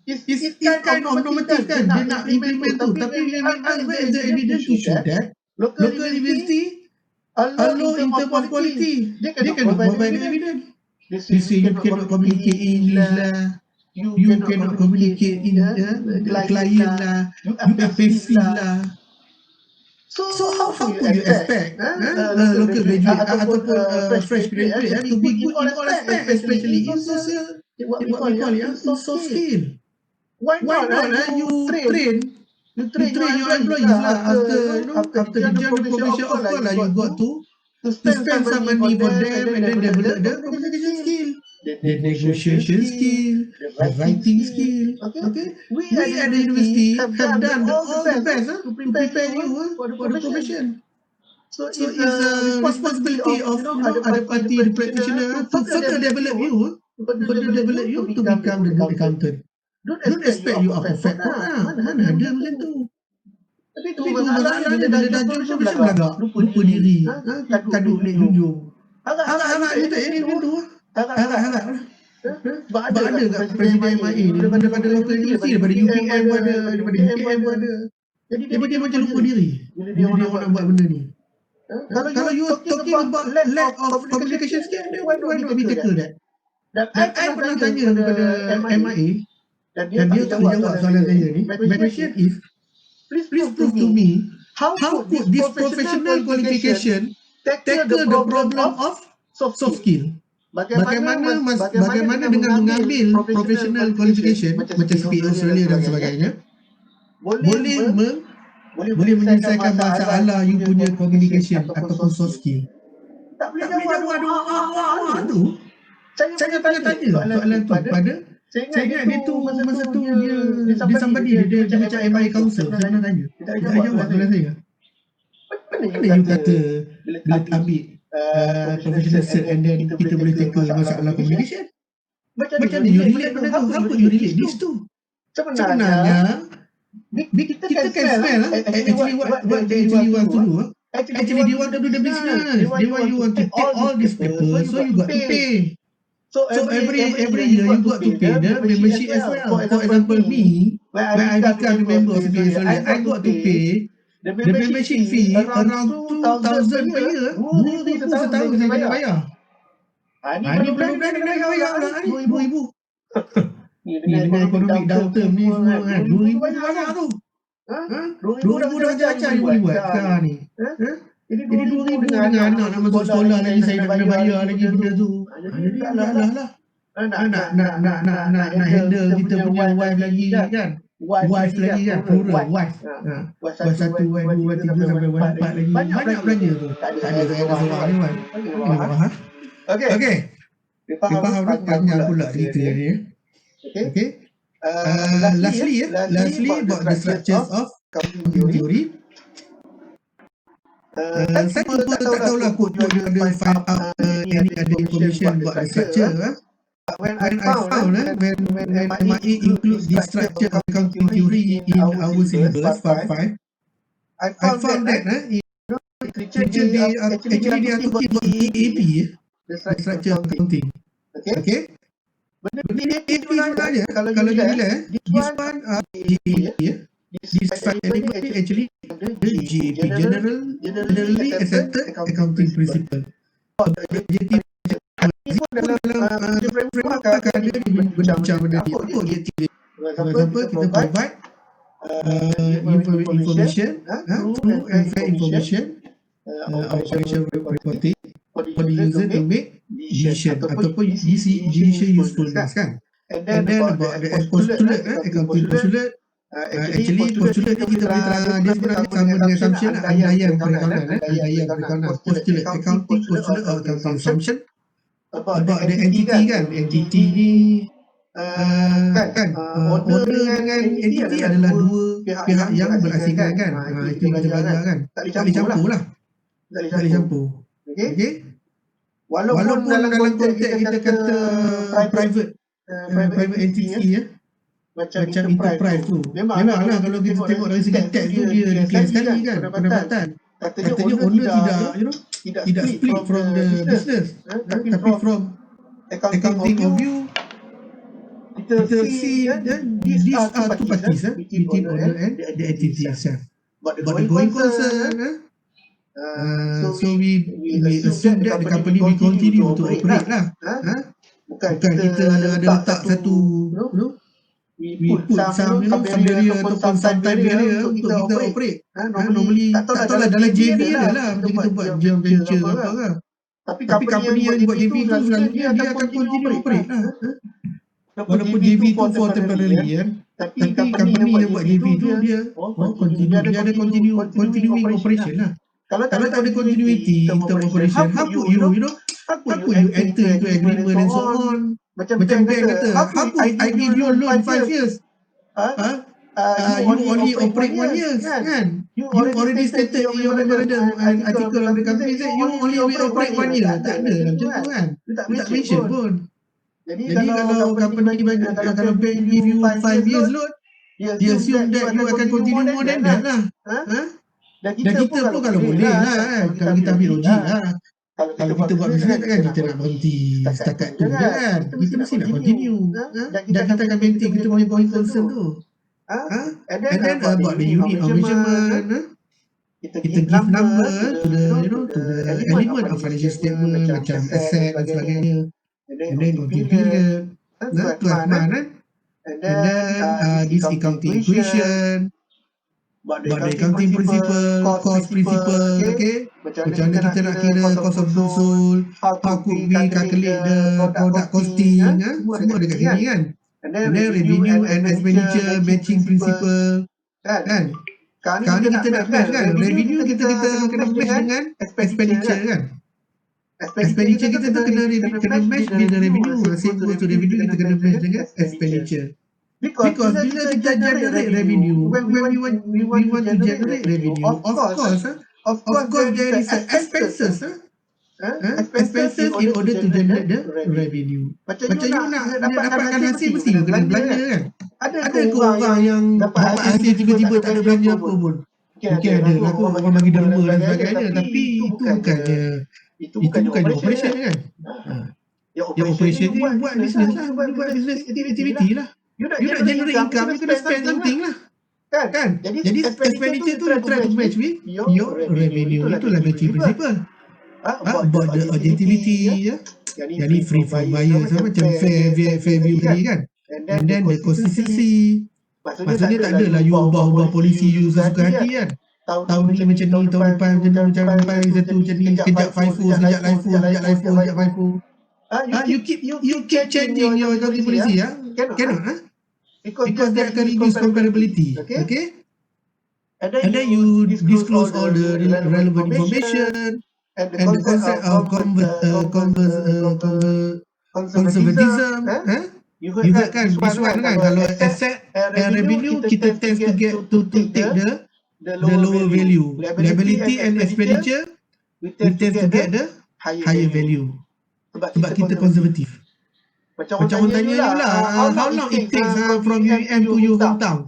[SPEAKER 1] It's kind of normative kan, dia nak implement tu. Tapi where is the evidence to show that local university are low in terms of quality? They cannot provide the evidence. They say you cannot communicate in English lah, you cannot communicate in client lah, you FAC lah. So how could you expect local graduate ataupun fresh graduate to be good in all aspects, especially in social, what we call it, soft skill? Why not you train your employees lah after the job probation, of course lah you got to spend some money for them and then develop the communication skill, the negotiation skill, the writing skill. Okay, we at the university have done all the best to prepare you for the profession. So it's a responsibility of other party, the practitioner, to further develop you, to become the good accountant. Don't expect you are perfect. Mana ada macam tu. Tapi tu masalahnya bila dah join profession belagak, lupa diri, kaduk naik junjung. Harap dia tak jadi macam tu. Harap. Sebab ada kat Presiden MIA ni, daripada local university, daripada UPM pun ada, daripada UPM pun ada. Jadi dia macam lupa diri bila dia orang nak buat benda ni. Kalau you talking about lack of communication skill, then why not we tackle that? Dan I pernah tanya kepada MIA, dan dia tak jawab soalan saya ni. My question is, please prove to me how could this professional qualification tackle the problem of soft skill? Bagaimana dengan mengambil professional qualification macam CPA Australia dan sebagainya boleh menyelesaikan masalah you punya communication ataupun soft skill? Tak boleh jawab tu. Saya tanya soalan tu pada, saya ingat dia tu masa tu dia somebody dia macam MIA Council. Saya pernah tanya, dia tak jawab soalan saya. Mana you kata bila ambil professional cert and then kita boleh tackle masalah communication? Macam mana you relate benda tu? How could you relate this tu? Sebenarnya kita can smell actually what they actually want to do. Actually they want to do the business. They want you to take all these papers, so you got to pay. So every year you got to pay the membership as well. For example, me, when I become a member of CPA Australia, I got to pay the membership fee around 2,000 per year. 2,000 setahun saya kena bayar. Ni bulan-bulan kena bayar lah ni, 2,000. Ni dengan ekonomi downturn ni semua kan, 2,000 banyak tu. 2,000 dah macam-macam ni boleh buat sekarang ni. Jadi 2,000 dengan anak nak masuk sekolah lagi, saya nak kena bayar lagi benda tu. Jadi lah. Nak handle kita punya wife lagi kan. Wife lagi kan, plural, wife. Wife 1, wife 2, wife 3 sampai wife 4 lagi. Banyak belanja tu. Tak ada saya ada seorang ni kan. Okey. Dia faham tu panjang pula cerita ni. Okay. Lastly about the structures of accounting theory. Saya pun tak tahulah kod ada find out any other information about the structure. When I found when MIA include the structure of accounting theory in our syllabus part 5, I found that actually they are talking about EAP, the structure of accounting. Okay. Benda EAP sebenarnya kalau you lihat this one this file element actually the GAP, generally accepted accounting principle. Objektif dalam framework ada bincang benda ni. Apa objektif? For example, kita provide information, true and fair information, operation reporting for the user to make decision ataupun decision usefulness kan. And then about the postulate, accounting postulate, actually postulate ni kita boleh dia sebenarnya sama dengan assumption lah, andaian perekonomian. Postulate accounting postulate or accounting assumption about the entity kan. Entity ni owner dengan entity adalah dua pihak yang berasingan kan. Itu yang kita belajar kan. Tak boleh campur. Okay. Walaupun dalam konteks kita kata private entity macam enterprise tu, memanglah kalau kita tengok dari segi tax tu dia declare sekali kan pendapatan. Katanya owner tidak split from the business, tapi from accounting of view kita see these are two parties between owner and the entity itself. But the going concern, so we assume that the company will continue to operate lah. Bukan kita ada letak satu we put some some barrier ataupun some time barrier untuk kita operate. Normally tak tahu lah dalam JV adalah macam kita buat joint venture apa kan. Tapi company yang buat JV tu selalunya dia akan continue operate lah. Walaupun JV tu for temporary kan, tapi company yang buat JV tu dia ada continuing operation lah. Kalau tak ada continuity in term operation, how could you enter into agreement and so on? Macam bank kata, how could I give you a loan 5 years? You only operate 1 year kan? You already stated in your memorandum article of the company that you only operate 1 year. Tak ada macam tu kan? Tak mention pun. Jadi kalau company kalau bank give you 5 years loan, dia assume that you akan continue more than that lah. Dan kita pun kalau boleh lah kan, kalau kita ambil logik lah. Kalau kita buat bisnes kan kita nak berhenti setakat tu je kan. Kita mesti nak continue. Dan kita akan maintain kita punya going concern tu. And then about the unit of measurement, kita give number to the element of financial statement macam asset dan sebagainya. And then noting period, 12 month, and then this accounting equation, about the accounting principle, cost principle, okay? Macam mana kita nak kira cost of goods sold, how could we calculate the product costing, semua dekat sini kan? And then revenue and expenditure matching principle, kan? Sekarang ni kita nak match kan? Revenue kita kena match dengan expenditure kan? Expenditure kita tu kena match with the revenue. Same goes to revenue, kita kena match dengan expenditure. Because bila kita generate revenue, when we want to generate revenue, of course there is expenses, expenses in order to generate the revenue. Macam you nak dapatkan hasil mesti you kena belanja kan. Ada ke orang yang dapat hasil tiba-tiba tak ada belanja apa pun? Mungkin ada lah kot orang bagi derma dan sebagainya, tapi itu bukan operation kan. Yang operation ni buat business lah, buat business activity lah. You nak generate income, you kena spend something lah. Kan? Jadi expenditure tu you try to match with your revenue. Itulah matching principle. About the objectivity, yang ni free from bias, macam fair view tadi kan. And then the consistency. Maksudnya tak adalah you ubah polisi you sesuka hati kan. Tahun ni macam ni, tahun depan macam satu macam ni, sekejap FIFO, sekejap FIFO. You keep changing your accounting policy, cannot, because that can reduce comparability, okay? And then you disclose all the relevant information and the concept of conservatism. You heard kan this one kan, kalau asset and revenue kita tend to get to take the lower value. Liability and expenditure we tend to get the higher value. Sebab kita konservatif. Macam orang tanya you lah, how long it takes from UEM to your hometown?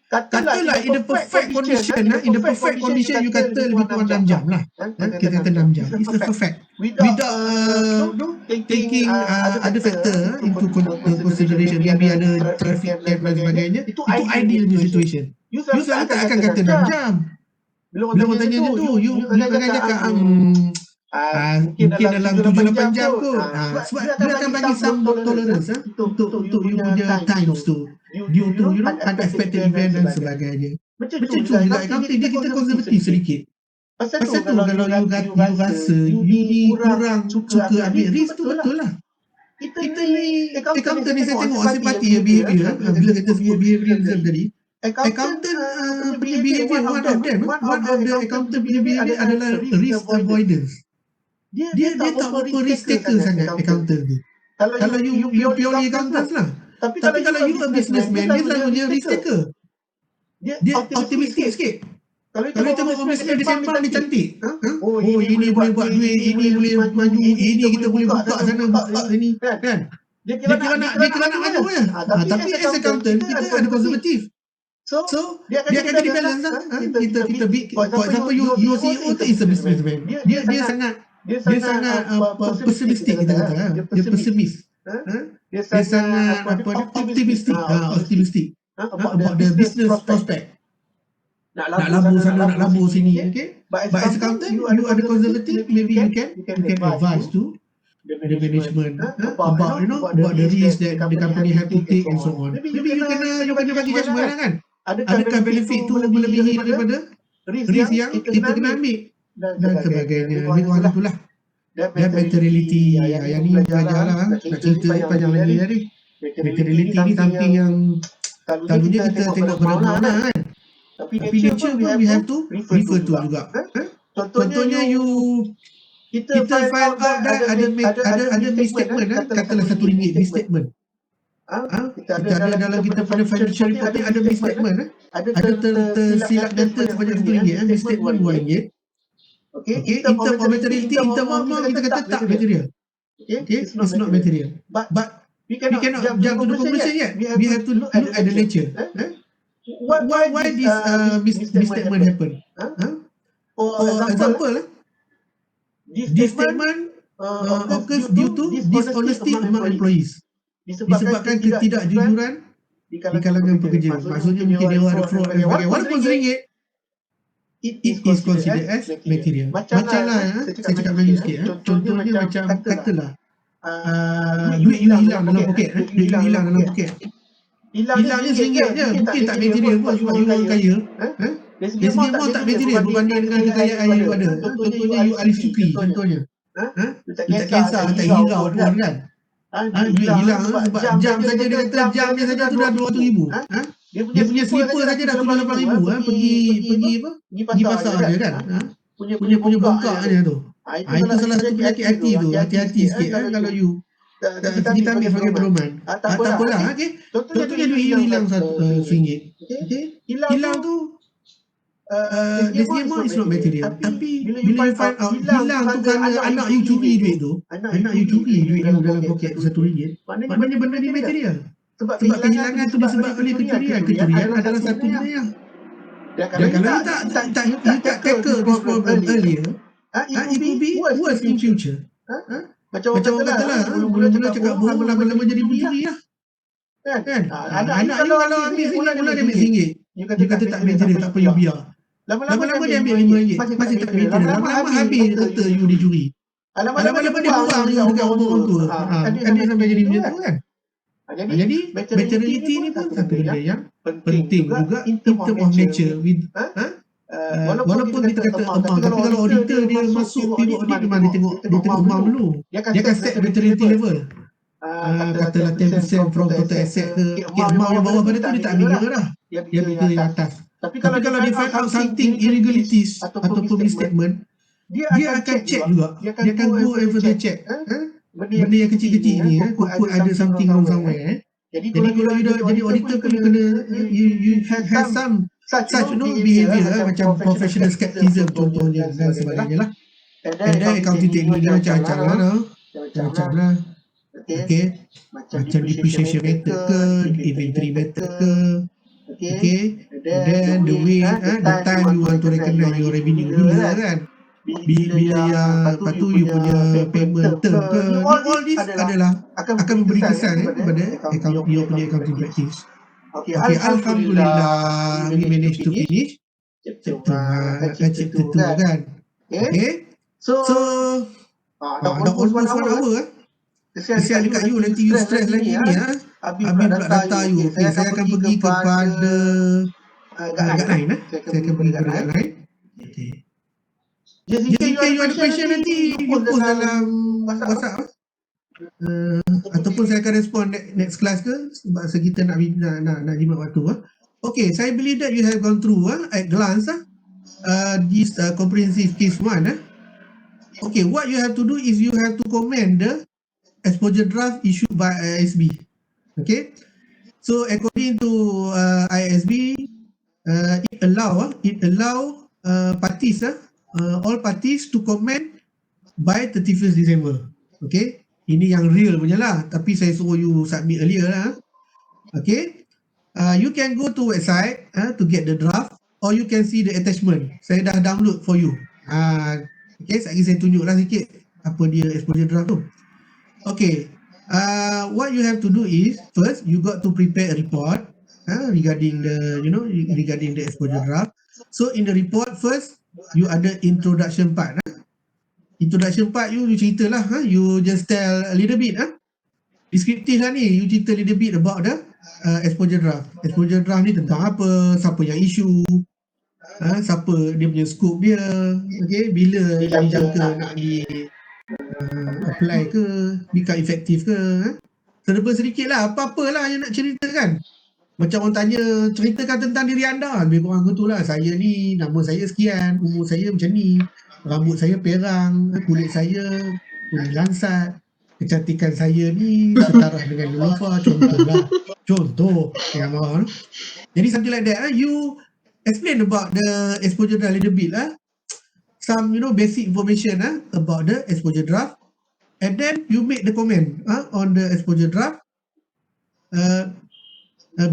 [SPEAKER 1] Katalah in the perfect condition, you kata lebih kurang 6 jam lah. Kita kata 6 jam. It's a perfect. Without taking other factor into consideration, maybe ada traffic jam dan sebagainya, itu ideal situation. You selalu tak akan kata 6 jam. Bila orang tanya dia tu, you akan cakap mungkin dalam 7-8 jam kot. Sebab dia akan bagi some tolerance untuk you punya times tu, due to unexpected event dan sebagainya. Macam tu juga accounting, dia kita konservatif sedikit.
[SPEAKER 4] Pasal
[SPEAKER 1] Pasal tu kalau you rasa you ni kurang suka ambil risk tu betul lah. Kita ni accountant ni saya tengok simpati behavior bila kita sebut behaviorism tadi. Accountant punya behavior one of the accountant punya behavior adalah risk avoidance. Dia tak apa risk taker sangat accountant tu. Kalau you purely accountant lah. Tapi kalau you a businessman, dia selalunya risk taker. Dia optimistic sikit. Kalau you tengok businessman dia sembang dia cantik. Oh ini boleh buat duit, ini boleh maju, ini kita boleh buka sana, buka ini kan. Dia kira nak maju je. Tapi as accountant kita ada konservatif. So dia akan jadi balance lah. Kita for example you CEO tu is a businessman. Dia sangat pessimistic kita kata. Dia pesimis. Dia sangat optimistic about the business prospect. Nak labur sana, nak labur sini, okay? But as accountant, you ada conservative, maybe you can advise to the management about the risk that the company have to take and so on. Maybe you kena bagi judgement lah kan. Adakah benefit tu melebihi daripada risk yang kita kena ambil dan sebagainya. Lebih kurang itulah. Dan materiality, yang ni belajar lah. Nak cerita panjang lagi tadi. Materiality ni something yang selalunya kita tengok pada mana kan. Tapi nature pun we have to refer to juga. Contohnya kita find out that ada misstatement katalah RM1 misstatement. Kita ada dalam kita punya financial report ada misstatement ada tersilap data sebanyak RM1 misstatement RM2. Okay, in term of materiality, in term of amount kita kata tak material. Okay, it's not material. But we cannot jump to the conclusion yet. We have to look at the nature. Why this misstatement happen? For example, this statement occurs due to dishonesty among employees. Disebabkan ketidakjujuran di kalangan pekerja. Maksudnya mungkin dia ada fraud dan sebagainya. Walaupun RM1, it is considered as material. Macam lah, saya cakap Melayu sikit. Contohnya macam katalah duit you hilang dalam poket. Hilangnya RM1 je, mungkin tak material pun sebab you orang kaya. Dari segi amount tak material berbanding dengan kekayaan you ada. Contohnya you Alif Syukri, contohnya. You tak kisah, tak hirau pun kan. Duit hilang sebab jam saja dia kata jamnya saja tu dah RM200,000. Dia punya slipper saja dah RM78,000 pergi pasar je kan. Punya bongkak je tu. Itu salah satu penyakit hati tu. Hati-hati sikit kalau you kita ambil sebagai pedoman. Tak apalah. Okay. Contohnya duit you hilang RM1. Okay. Hilang tu the amount is not material. Tapi bila you find out hilang tu kerana anak you curi duit tu, anak you curi duit you dalam poket RM1, maknanya benda ni material. Sebab kehilangan tu disebabkan oleh kecurian. Kecurian adalah satu benda yang dan kalau you tak tackle this problem earlier, it will be worse in future. Macam orang katalah, mula-mula cakap bohong, lama-lama jadi pencuri lah. Kan? Anak you kalau ambil RM1, mula dia ambil RM1. You kata tak material, tak apa you biar. Lama-lama dia ambil RM5, masih tak material. Lama-lama habis kata you dicuri. Lama-lama dia buang you dekat orang tua. Kan dia sampai jadi macam tu kan? Jadi materiality ni pun satu benda yang penting juga in term of nature. Walaupun kita kata amount, tapi kalau auditor dia masuk tengok audit memang dia tengok amount dulu. Dia akan set materiality level. Katalah 10% from total asset ke, amount yang bawah pada tu dia tak ambil dah. Dia ambil yang atas. Tapi kalau dia find out something irregularities ataupun misstatement, dia akan check juga. Dia akan go and further check. Benda yang kecil-kecil ni could ada something wrong somewhere. Jadi kalau you dah jadi auditor pun you kena you have some such behavior macam professional skepticism contohnya dan sebagainya lah. And then accounting technique dia macam lah. Okay. Macam depreciation method ke, inventory method ke. Okay. And then the way the time you want to recognize your revenue bila kan. Bila yang lepas tu you punya payment term ke, all this adalah akan memberi kesan kepada you punya accounting practice. Okay, Alhamdulillah we managed to finish chapter 2 kan. Okay, so dah almost 1 hour kesian dekat you, nanti you stress lagi ni habis pula data you. Okay, saya akan pergi kepada guideline. Saya akan pergi kepada guideline. Okay. Jika you ada question nanti you post dalam WhatsApp ataupun saya akan respon next class ke, sebab kita nak jimat waktu. Okay, saya believe that you have gone through at glance this comprehensive case 1. Okay, what you have to do is you have to comment the exposure draft issued by ISB. Okay, so according to ISB, it allow parties, all parties to comment by 31st December. Okay, ini yang real punya lah, tapi saya suruh you submit earlier lah. Okay, you can go to website to get the draft, or you can see the attachment. Saya dah download for you. Okay, saya tunjuk lah sikit apa dia exposure draft tu. Okay, what you have to do is, first you got to prepare a report regarding the regarding the exposure draft. So in the report, first you ada introduction part. Introduction part you cerita lah, you just tell a little bit descriptive lah ni, you cerita a little bit about the exposure draft. Exposure draft ni tentang apa, siapa yang issue, siapa dia punya scope dia, okay, bila dijangka nak di apply ke, become efektif ke. Serba sedikit lah, apa-apa lah yang nak ceritakan. Macam orang tanya, ceritakan tentang diri anda. Lebih kurang tu lah, saya ni, nama saya sekian, umur saya macam ni, rambut saya perang, kulit saya kuning lansat, kecantikan saya ni setara dengan Niloufar, contoh lah. Contoh yang mahu. Jadi something like that, you explain about the exposure draft a little bit lah. Some basic information about the exposure draft, and then you make the comment on the exposure draft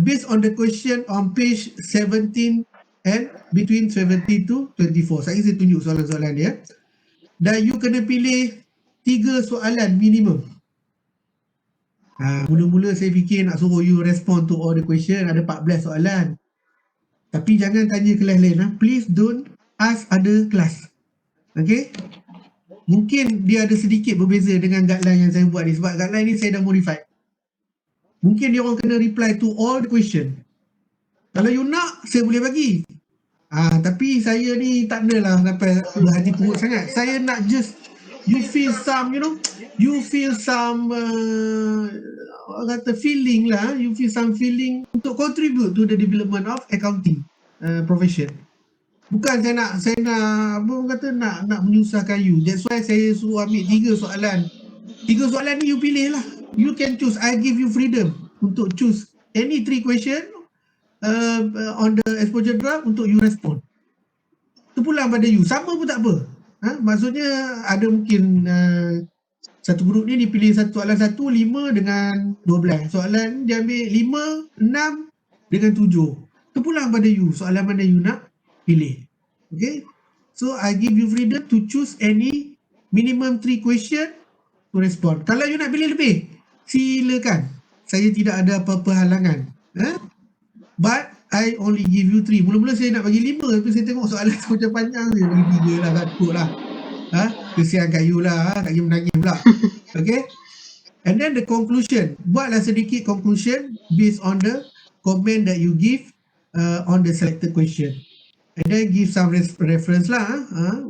[SPEAKER 1] based on the question on page 17 and between 70 to 24. Saya tunjuk soalan-soalan dia, dan you kena pilih 3 soalan minimum. Mula-mula saya fikir nak suruh you respond to all the question, ada 14 soalan, tapi jangan tanya kelas lain. Please don't ask other class. Okay, mungkin dia ada sedikit berbeza dengan guideline yang saya buat ni, sebab guideline ni saya dah modify. Mungkin dia orang kena reply to all the question. Kalau you nak, saya boleh bagi. Tapi saya ni tak adalah sampai berhati teruk sangat. Saya nak just you feel some, you feel some kata feeling lah, you feel some feeling untuk contribute to the development of accounting profession. Bukan saya nak apa kata nak menyusahkan you. That's why saya suruh ambil 3 soalan. 3 soalan ni you pilih lah. You can choose. I give you freedom untuk choose any 3 question on the exposure draft untuk you respond. Itu pula pada you. Sama pun tak apa. Maksudnya ada mungkin satu grup ni dipilih satu soalan 1, 5 dengan 12. Soalan dia ambil 5, 6 dengan 7. Itu pula pada you. Soalan mana you nak pilih. Okay, so I give you freedom to choose any minimum 3 question to respond. Kalau you nak pilih lebih, silakan. Saya tidak ada apa-apa halangan. But I only give you 3. Mula-mula saya nak bagi 5, tapi saya tengok soalan macam panjang, saya bagi 3 lah, takut lah. Kesian kat you lah, kat you menangis pula. Okay, and then the conclusion. Buatlah sedikit conclusion based on the comment that you give on the selected question. And then give some reference lah,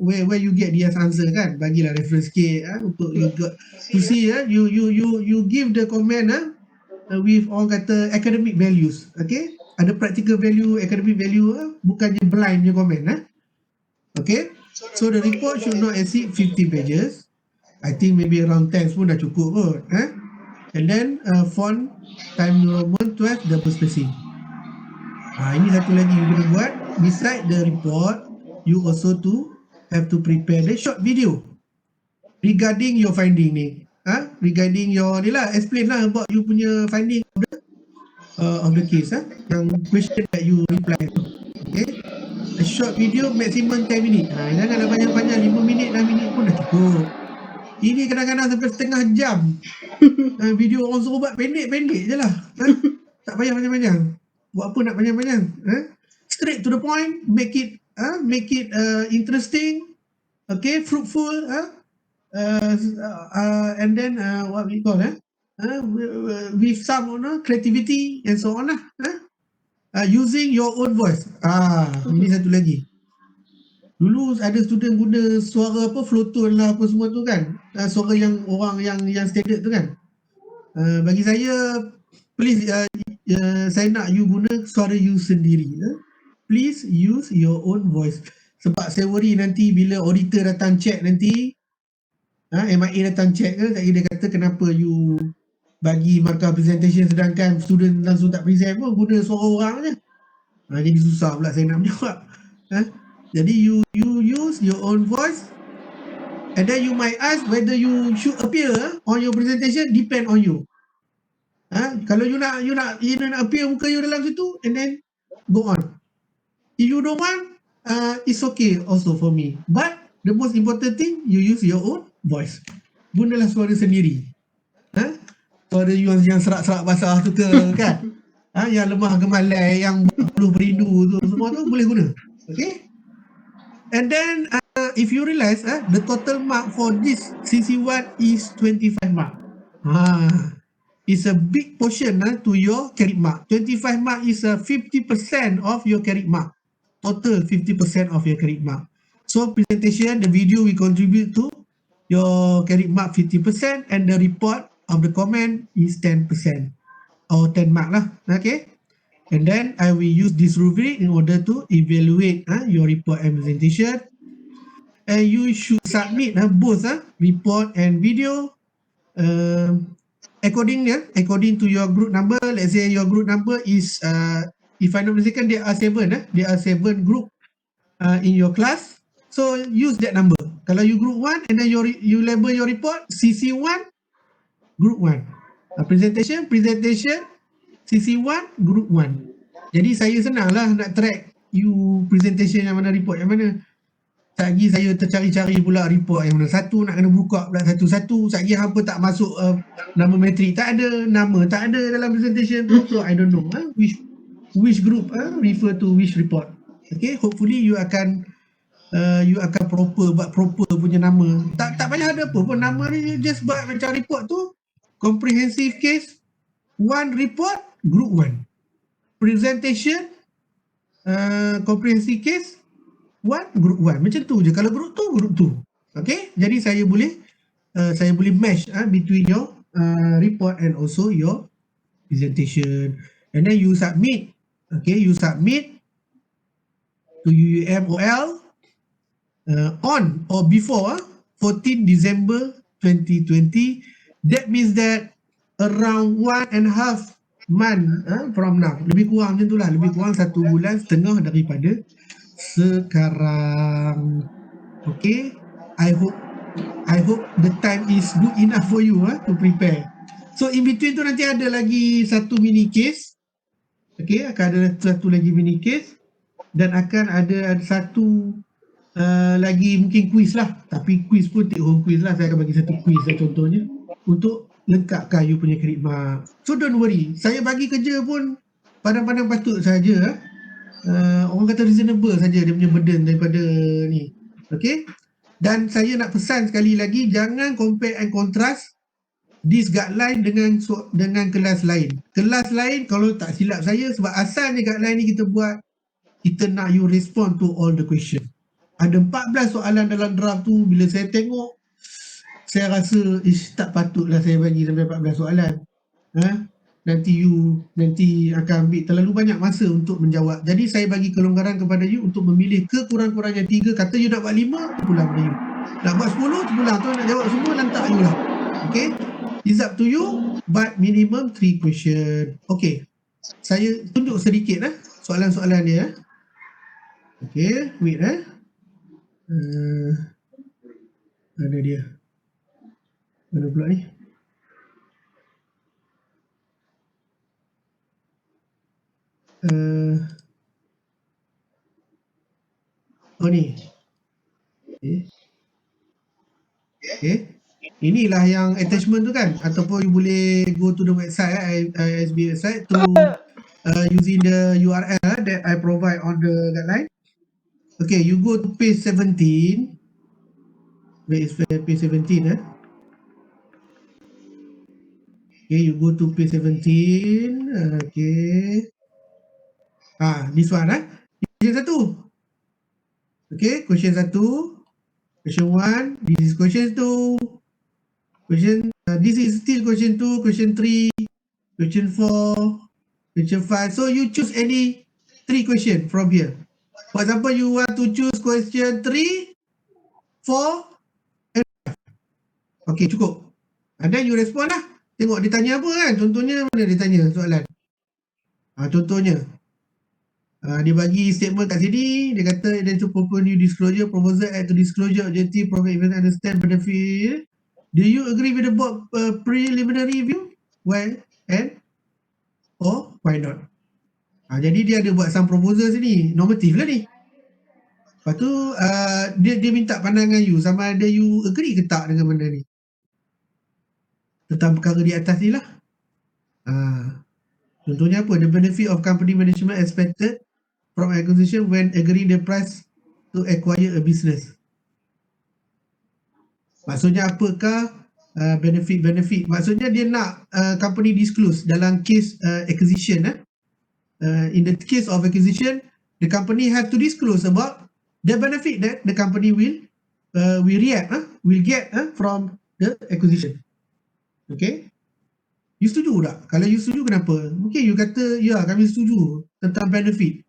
[SPEAKER 1] where you get the answer kan. Bagilah reference sikit untuk you got to see you give the comment with all kata academic values. Okay, ada practical value, academic value, bukannya blind je comment. Okay, so the report should not exceed 50 pages. I think maybe around 10 pun dah cukup kot. And then font time New Roman 12 double spacing. Ini satu lagi you kena buat. Beside the report, you also have to prepare the short video regarding your finding ni. Regarding your ni lah, explain lah about you punya finding of the case. Yang question that you reply tu. Okay, a short video maximum 10 minit. Janganlah banyak-banyak, 5 minit, 6 minit pun dah cukup. Ini kadang-kadang sampai setengah jam. Video orang suruh buat pendek-pendek je lah. Tak payah panjang-panjang. Buat apa nak panjang-panjang? Straight to the point, make it interesting, okay, fruitful, and then what we call with some creativity and so on lah. Using your own voice. Ini satu lagi. Dulu ada student guna suara apa, floaton lah apa semua tu kan. Suara yang orang yang standard tu kan. Bagi saya, please, saya nak you guna suara you sendiri. Please use your own voice. Sebab saya worry nanti bila auditor datang check nanti, MIA datang check ke, dia kata kenapa you bagi markah presentation sedangkan student langsung tak present pun, guna suara orang je. Jadi susah pula saya nak menjawab. Jadi you use your own voice, and then you might ask whether you should appear on your presentation, depend on you. Kalau you nak appear muka you dalam situ, and then go on. If you don't want, it's okay also for me. But the most important thing, you use your own voice. Gunalah suara sendiri. Suara you yang serak-serak basah tu ke kan? Yang lemah gemalai, yang puluh berindu tu, semua tu boleh guna. Okay? And then, if you realize, the total mark for this CC1 is 25 mark. It's a big portion to your credit mark. 25 mark is 50% of your credit mark. Total 50% of your credit mark. So presentation, the video we contribute to your credit mark 50%, and the report of the comment is 10% or 10 mark lah. Okay. And then I will use this rubric in order to evaluate your report and presentation. And you should submit both report and video according to your group number. Let's say your group number is if I'm not mistaken, there are 7 group in your class. So use that number. Kalau you group 1 and then you label your report CC1 group 1. Presentation CC1 group 1. Jadi saya senang lah nak track you presentation yang mana, report yang mana. Lagi saya tercari-cari pula report yang mana satu, nak kena buka pula satu-satu. Lagi hampa tak masuk nama matrik, tak ada nama, tak ada dalam presentation tu. So I don't know which group refer to which report. Okay, hopefully you akan buat proper punya nama. Tak payah ada apa pun nama ni, just buat macam report tu comprehensive case 1 report group 1, presentation comprehensive case 1 group 1, macam tu je. Kalau group 2 group 2. Okay, jadi saya boleh match between your report and also your presentation, and then you submit. Okay, you submit to UUMOL on or before 14 December 2020. That means that around 1.5 month from now, lebih kurang macam tu lah, lebih kurang 1 bulan setengah daripada sekarang. Okay, I hope the time is good enough for you to prepare. So in between tu nanti ada lagi satu mini case. Okay, akan ada satu lagi mini case, dan akan ada satu lagi mungkin quiz lah. Tapi quiz pun take home quiz lah. Saya akan bagi satu quiz lah contohnya untuk lengkapkan you punya credit mark. So don't worry, saya bagi kerja pun pandang-pandang patut saja. Orang kata reasonable saja dia punya burden daripada ni. Okay, dan saya nak pesan sekali lagi, jangan compare and contrast this guideline dengan kelas lain. Kelas lain kalau tak silap saya, sebab asalnya guideline ni kita buat, kita nak you respond to all the question. Ada 14 soalan dalam draft tu. Bila saya tengok, saya rasa tak patutlah saya bagi sampai 14 soalan. Nanti akan ambil terlalu banyak masa untuk menjawab. Jadi saya bagi kelonggaran kepada you untuk memilih kekurang-kurangnya 3. Kata you nak buat 5, pulang pada you. Nak buat 10, pulang. Tu nak jawab semua, lantak you lah. Okay, it's up to you, but minimum 3 question. Okay, saya tunjuk sedikit soalan-soalan dia. Okay, wait mana dia? Mana pula ni? Ni. Okay. Inilah yang attachment tu kan, ataupun you boleh go to the website, ISB website, to using the URL that I provide on the guideline. Okay, you go to page 17. Where is page 17? Okay, you go to page 17. Okay. This one. Yang satu. Okay, question 1, question 1, this is question 2, this is still question 2, question 3, question 4, question 5. So you choose any 3 question from here. For example, you want to choose question 3, 4, and 5. Okay, cukup. And then you respond lah. Tengok dia tanya apa kan. Contohnya mana dia tanya soalan. Contohnya. Dia bagi statement kat sini. Dia kata then to propose new disclosure, proposal add to disclosure objective, provide even understand benefit. Do you agree with the board preliminary view? Why and or why not? Jadi dia ada buat some proposal sini. Normatif lah ni. Lepas tu dia minta pandangan you sama ada you agree ke tak dengan benda ni. Tentang perkara di atas ni lah. Contohnya apa? The benefit of company management expected from acquisition when agreeing the price to acquire a business. Maksudnya apakah benefit? Maksudnya dia nak company disclose dalam case acquisition. In the case of acquisition, the company have to disclose about the benefit that the company will get from the acquisition. Okay? You setuju tak? Kalau you setuju, kenapa? Mungkin you kata, ya kami setuju tentang benefit.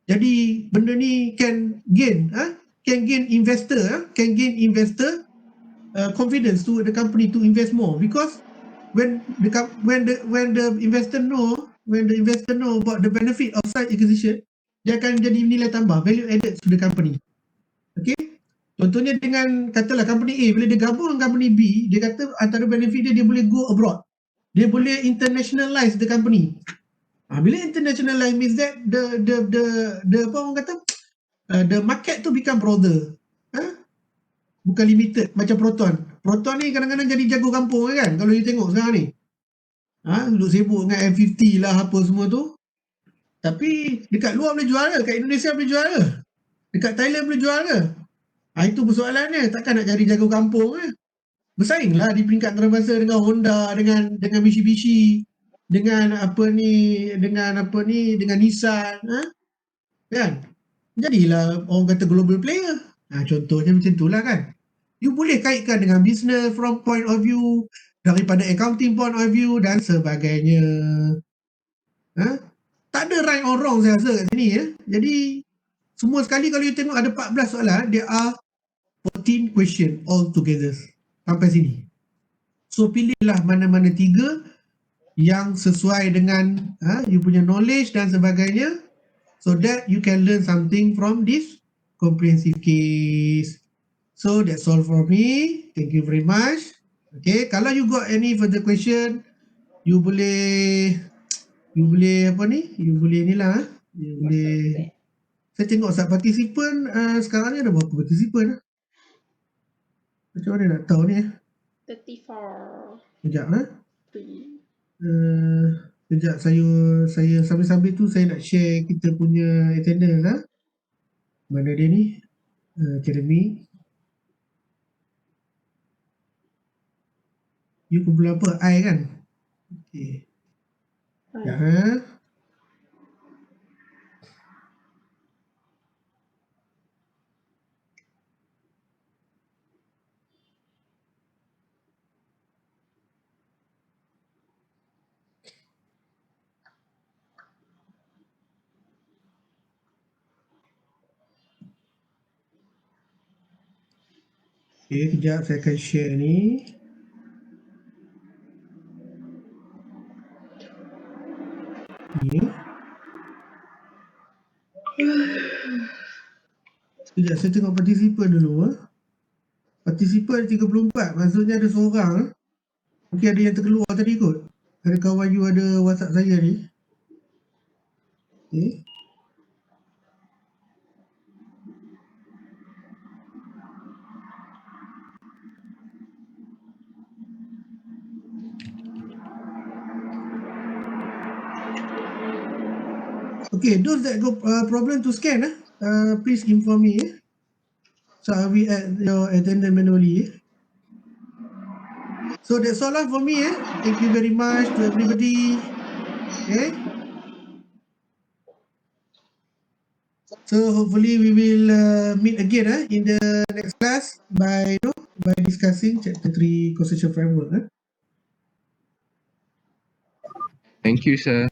[SPEAKER 1] Jadi benda ni can gain investor confidence to the company to invest more, because when the investor know about the benefit of such acquisition, dia akan jadi nilai tambah, value added to the company. Okay? Contohnya dengan katalah company A, bila dia gabung dengan company B, dia kata antara benefit dia boleh go abroad. Dia boleh internationalize the company. Bila internationalize means that the apa orang kata, the market tu become broader. Bukan limited macam Proton. Proton ni kadang-kadang jadi jago kampung kan, kalau you tengok sekarang ni. Duduk sibuk dengan M50 lah apa semua tu. Tapi dekat luar boleh jual ke? Dekat Indonesia boleh jual ke? Dekat Thailand boleh jual ke? Itu persoalannya. Takkan nak cari jago kampung ke? Bersaing lah di peringkat antarabangsa dengan Honda, dengan Mitsubishi, dengan Nissan, kan? Jadilah orang kata global player. Contohnya macam itulah kan. You boleh kaitkan dengan business from point of view, daripada accounting point of view dan sebagainya. Tak ada right or wrong saya rasa kat sini ya. Jadi semua sekali kalau you tengok ada 14 soalan, there are 14 question all together sampai sini. So pilihlah mana-mana 3 yang sesuai dengan you punya knowledge dan sebagainya, so that you can learn something from this comprehensive case. So that's all for me. Thank you very much. Okay, kalau you got any further question, you boleh apa ni? You boleh ni lah. You boleh. Saya tengok saat partisipan sekarang ni ada berapa partisipan? Macam mana nak tahu ni?
[SPEAKER 2] 34.
[SPEAKER 1] Sekejap Sekejap saya sambil-sambil tu saya nak share kita punya attendance Mana dia ni? Academy. You kumpulan apa? I kan? Okay. Sekejap Okay, kejap saya akan share ni. Sekejap saya tengok partisipan dulu. Partisipan 34, maksudnya ada seorang. Mungkin ada yang terkeluar tadi kot. Ada kawan you ada WhatsApp saya ni. Okay. Okay, those that got problem to scan, please inform me. So I will add your attendance manually. So that's all for me. Thank you very much to everybody. Okay. So hopefully we will meet again in the next class by discussing chapter 3 constitutional framework.
[SPEAKER 4] Thank you, sir.